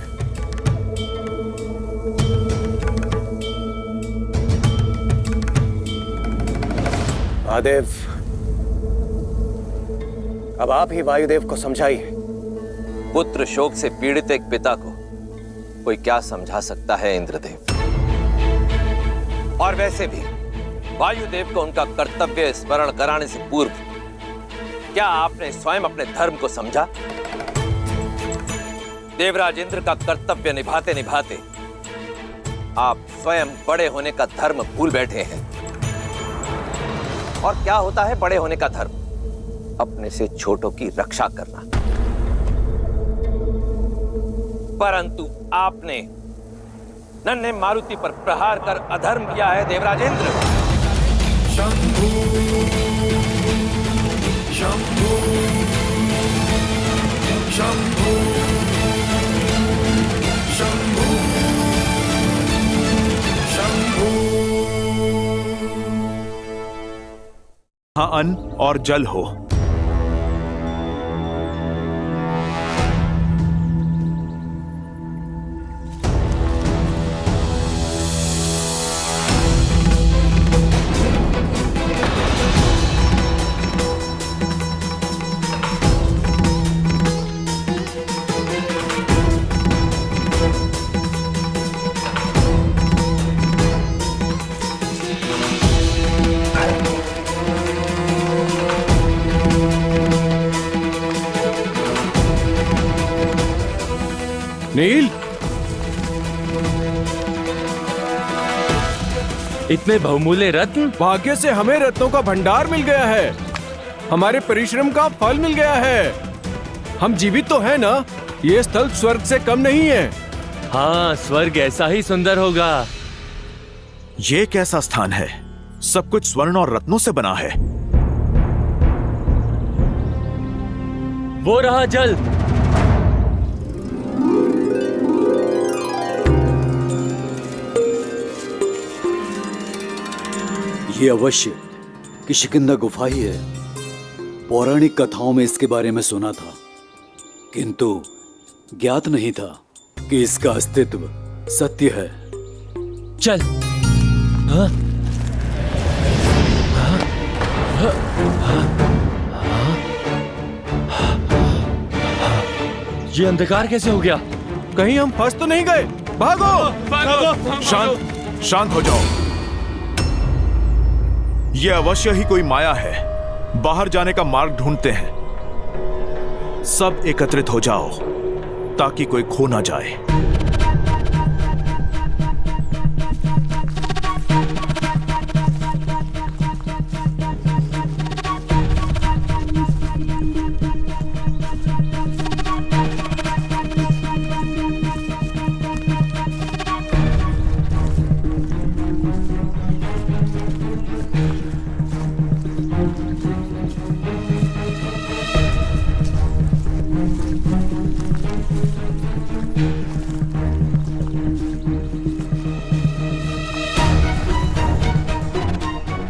महादेव, अब आप ही वायुदेव को समझाइए। पुत्र शोक से पीड़ित एक पिता को कोई क्या समझा सकता है इंद्रदेव? और वैसे भी वायुदेव को उनका कर्तव्य स्मरण कराने से पूर्व क्या आपने स्वयं अपने धर्म को समझा? देवराज इंद्र का कर्तव्य निभाते निभाते आप स्वयं बड़े होने का धर्म भूल बैठे हैं। और क्या होता है बड़े होने का धर्म? अपने से छोटों की रक्षा करना। परंतु आपने नन्हे मारुति पर प्रहार कर अधर्म किया है देवराज इंद्र। शंभू शंभू शंभू शंभू शंभू। हाँ, अन्न और जल हो। नील, इतने बहुमूल्य रत्न? भाग्य से हमें रत्नों का भंडार मिल गया है। हमारे परिश्रम का फल मिल गया है। हम जीवित तो हैं ना? ये स्थल स्वर्ग से कम नहीं है। हाँ, स्वर्ग ऐसा ही सुंदर होगा। ये कैसा स्थान है? सब कुछ स्वर्ण और रत्नों से बना है। वो रहा जल। ये अवश्य किष्किंधा गुफा ही है। पौराणिक कथाओं में इसके बारे में सुना था, किंतु ज्ञात नहीं था कि इसका अस्तित्व सत्य है। चल। हाँ? ये अंधकार कैसे हो गया? कहीं हम फंस तो नहीं गए? भागो! शांत हो जाओ। ये अवश्य ही कोई माया है। बाहर जाने का मार्ग ढूंढते हैं। सब एकत्रित हो जाओ ताकि कोई खो ना जाए।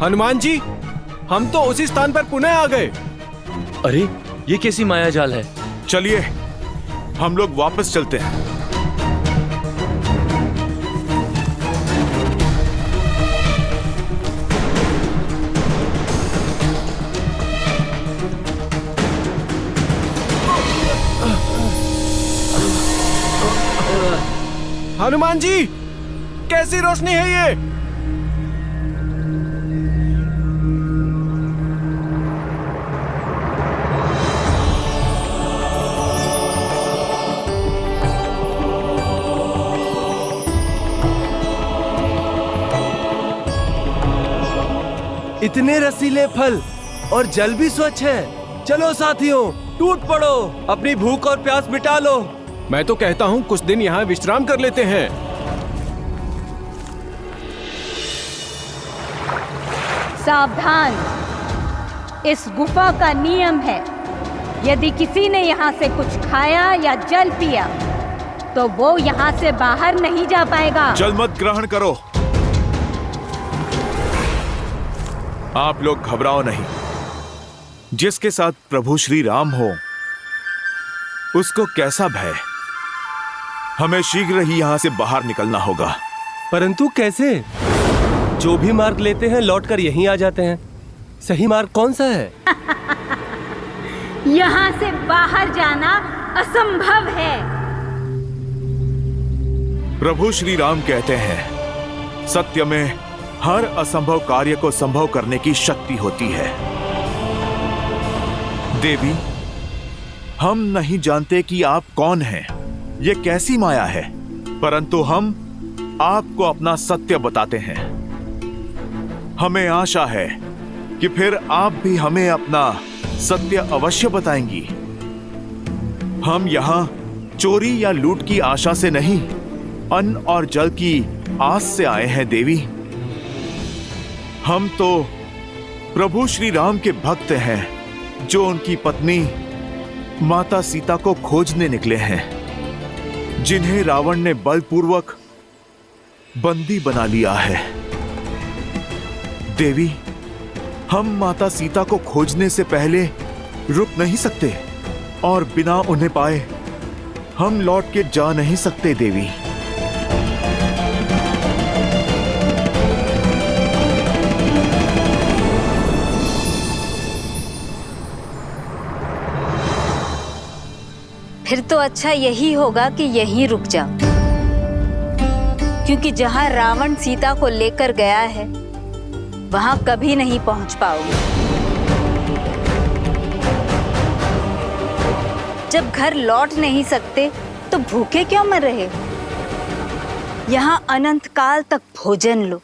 हनुमान जी, हम तो उसी स्थान पर पुनः आ गए। अरे, ये कैसी माया जाल है? चलिए, हम लोग वापस चलते हैं। हनुमान जी, कैसी रोशनी है ये? इतने रसीले फल और जल भी स्वच्छ है। चलो साथियों, टूट पड़ो, अपनी भूख और प्यास मिटा लो। मैं तो कहता हूँ कुछ दिन यहाँ विश्राम कर लेते हैं। सावधान, इस गुफा का नियम है, यदि किसी ने यहाँ से कुछ खाया या जल पिया तो वो यहाँ से बाहर नहीं जा पाएगा। जल मत ग्रहण करो। आप लोग घबराओ नहीं। जिसके साथ प्रभु श्री राम हो उसको कैसा भय? हमें शीघ्र ही यहाँ से बाहर निकलना होगा। परंतु कैसे? जो भी मार्ग लेते हैं लौटकर यहीं आ जाते हैं। सही मार्ग कौन सा है? यहाँ से बाहर जाना असंभव है। प्रभु श्री राम कहते हैं, सत्य में हर असंभव कार्य को संभव करने की शक्ति होती है। देवी, हम नहीं जानते कि आप कौन हैं, ये कैसी माया है, परंतु हम आपको अपना सत्य बताते हैं। हमें आशा है कि फिर आप भी हमें अपना सत्य अवश्य बताएंगी। हम यहाँ चोरी या लूट की आशा से नहीं, अन्न और जल की आस से आए हैं देवी। हम तो प्रभु श्री राम के भक्त हैं, जो उनकी पत्नी माता सीता को खोजने निकले हैं, जिन्हें रावण ने बलपूर्वक बंदी बना लिया है। देवी, हम माता सीता को खोजने से पहले रुक नहीं सकते और बिना उन्हें पाए हम लौट के जा नहीं सकते देवी। फिर तो अच्छा यही होगा कि यहीं रुक जाओ, क्योंकि जहां रावण सीता को लेकर गया है वहां कभी नहीं पहुंच पाओगे। जब घर लौट नहीं सकते तो भूखे क्यों मर रहे हो? यहां अनंत काल तक भोजन लो,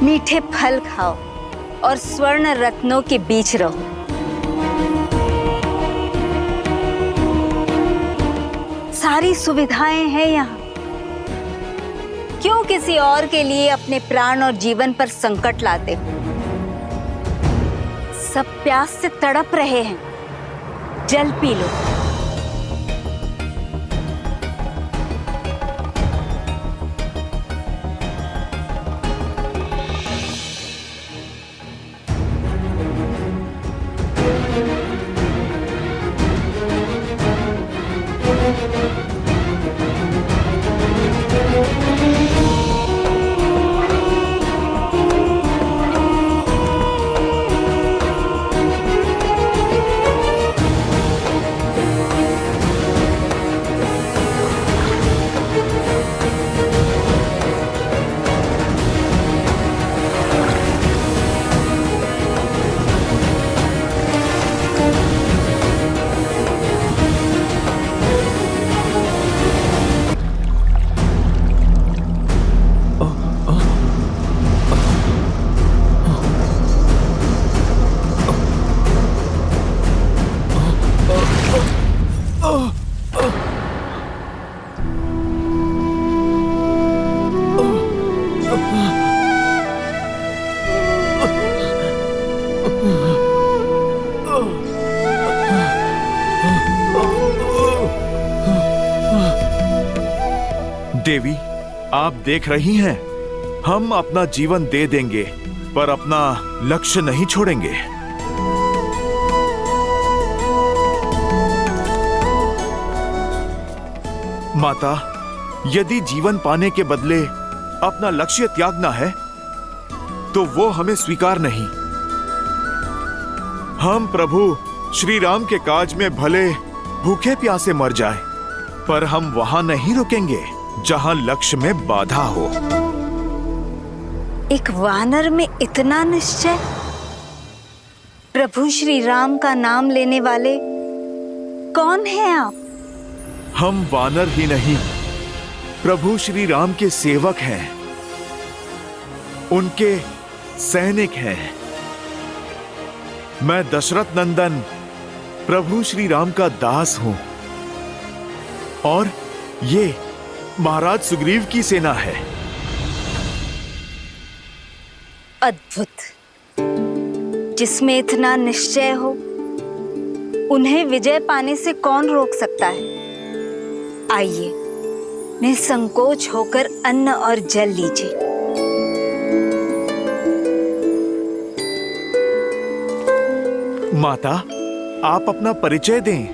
मीठे फल खाओ और स्वर्ण रत्नों के बीच रहो। सारी सुविधाएं हैं यहाँ। क्यों किसी और के लिए अपने प्राण और जीवन पर संकट लाते हो? सब प्यास से तड़प रहे हैं, जल पी लो। देवी, आप देख रही हैं, हम अपना जीवन दे देंगे पर अपना लक्ष्य नहीं छोड़ेंगे। माता, यदि जीवन पाने के बदले अपना लक्ष्य त्यागना है तो वो हमें स्वीकार नहीं। हम प्रभु श्री राम के काज में भले भूखे प्यासे मर जाए, पर हम वहां नहीं रुकेंगे जहां लक्ष्य में बाधा हो। एक वानर में इतना निश्चय? प्रभु श्री राम का नाम लेने वाले कौन हैं आप? हम वानर ही नहीं, प्रभु श्री राम के सेवक हैं, उनके सैनिक हैं। मैं दशरथ नंदन प्रभु श्री राम का दास हूं और ये महाराज सुग्रीव की सेना है। अद्भुत। जिसमें इतना निश्चय हो, उन्हें विजय पाने से कौन रोक सकता है? आइए, निसंकोच होकर अन्न और जल लीजिए। माता, आप अपना परिचय दें।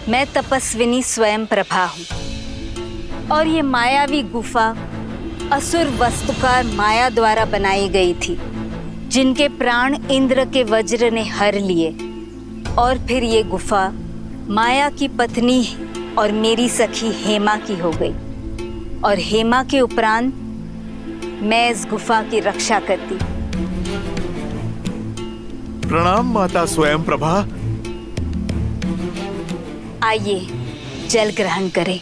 मैं तपस्विनी स्वयं प्रभा हूँ और ये मायावी गुफा असुर वस्तुकार माया द्वारा बनाई गई थी, जिनके प्राण इंद्र के वज्र ने हर लिए। और फिर ये गुफा माया की पत्नी और मेरी सखी हेमा की हो गई, और हेमा के उपरांत मैं इस गुफा की रक्षा करती। प्रणाम माता स्वयं प्रभा। आइए जल ग्रहण करें।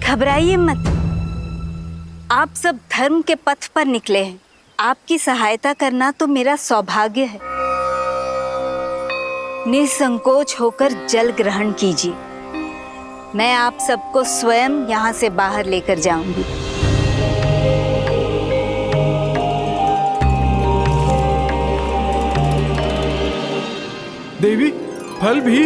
घबराइए मत, आप सब धर्म के पथ पर निकले हैं। आपकी सहायता करना तो मेरा सौभाग्य है। निसंकोच होकर जल ग्रहण कीजिए। मैं आप सबको स्वयं यहाँ से बाहर लेकर जाऊंगी। देवी, फल भी?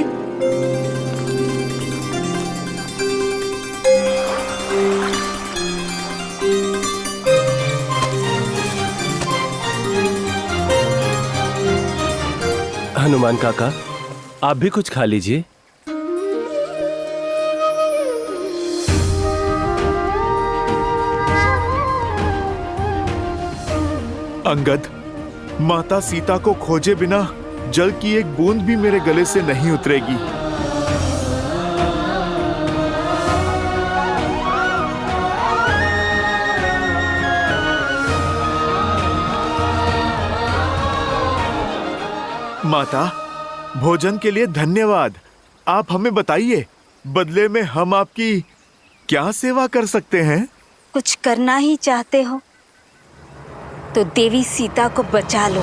हनुमान काका, आप भी कुछ खा लीजिए। अंगद, माता सीता को खोजे बिना जल की एक बूंद भी मेरे गले से नहीं उतरेगी। माता, भोजन के लिए धन्यवाद। आप हमें बताइए, बदले में हम आपकी क्या सेवा कर सकते हैं? कुछ करना ही चाहते हो तो देवी सीता को बचा लो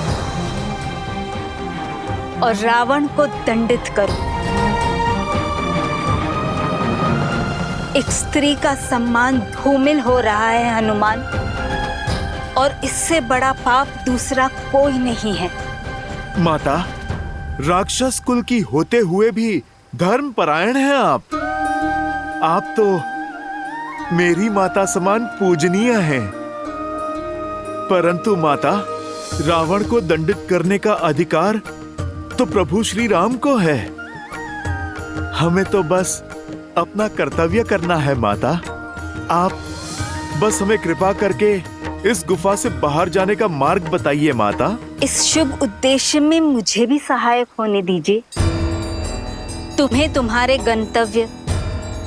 और रावण को दंडित करो। एक स्त्री का सम्मान धूमिल हो रहा है हनुमान, और इससे बड़ा पाप दूसरा कोई नहीं है। माता, राक्षस कुल की होते हुए भी धर्म परायण हैं आप। आप तो मेरी माता समान पूजनीय हैं। परंतु माता, रावण को दंडित करने का अधिकार तो प्रभु श्री राम को है। हमें तो बस अपना कर्तव्य करना है माता। आप बस हमें कृपा करके इस गुफा से बाहर जाने का मार्ग बताइए माता। इस शुभ उद्देश्य में मुझे भी सहायक होने दीजिए। तुम्हें तुम्हारे गंतव्य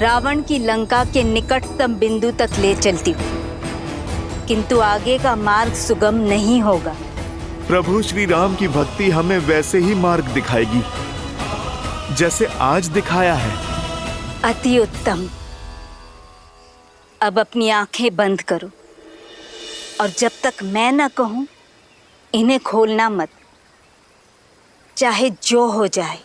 रावण की लंका के निकटतम बिंदु तक ले चलती हूँ, किंतु आगे का मार्ग सुगम नहीं होगा। प्रभु श्री राम की भक्ति हमें वैसे ही मार्ग दिखाएगी जैसे आज दिखाया है। अति उत्तम। अब अपनी आंखें बंद करो और जब तक मैं न कहूं इन्हें खोलना मत, चाहे जो हो जाए।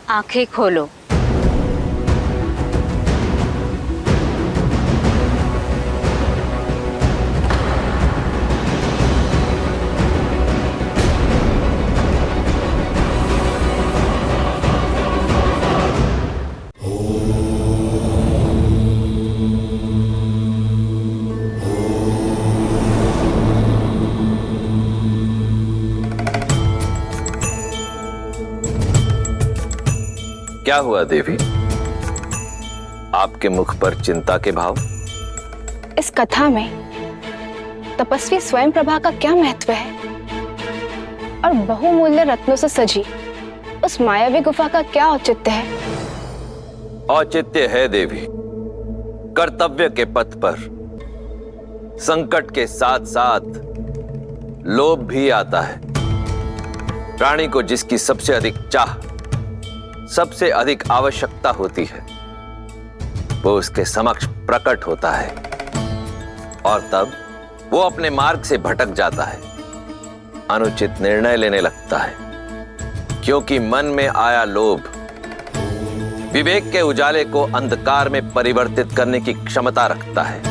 आंखें खोलो। क्या हुआ देवी? आपके मुख पर चिंता के भाव? इस कथा में तपस्वी स्वयं प्रभा का क्या महत्व है, और बहुमूल्य रत्नों से सजी उस मायावी गुफा का क्या औचित्य है? औचित्य है देवी, कर्तव्य के पथ पर संकट के साथ साथ लोभ भी आता है। प्राणी को जिसकी सबसे अधिक चाह, सबसे अधिक आवश्यकता होती है, वो उसके समक्ष प्रकट होता है और तब वो अपने मार्ग से भटक जाता है, अनुचित निर्णय लेने लगता है, क्योंकि मन में आया लोभ विवेक के उजाले को अंधकार में परिवर्तित करने की क्षमता रखता है।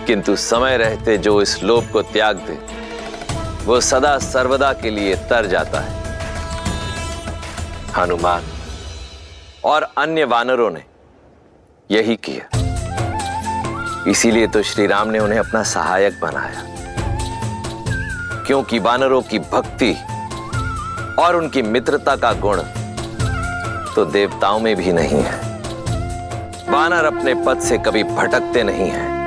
किंतु समय रहते जो इस लोभ को त्याग दे वो सदा सर्वदा के लिए तर जाता है। हनुमान और अन्य वानरों ने यही किया, इसीलिए तो श्री राम ने उन्हें अपना सहायक बनाया, क्योंकि वानरों की भक्ति और उनकी मित्रता का गुण तो देवताओं में भी नहीं है। वानर अपने पद से कभी भटकते नहीं हैं,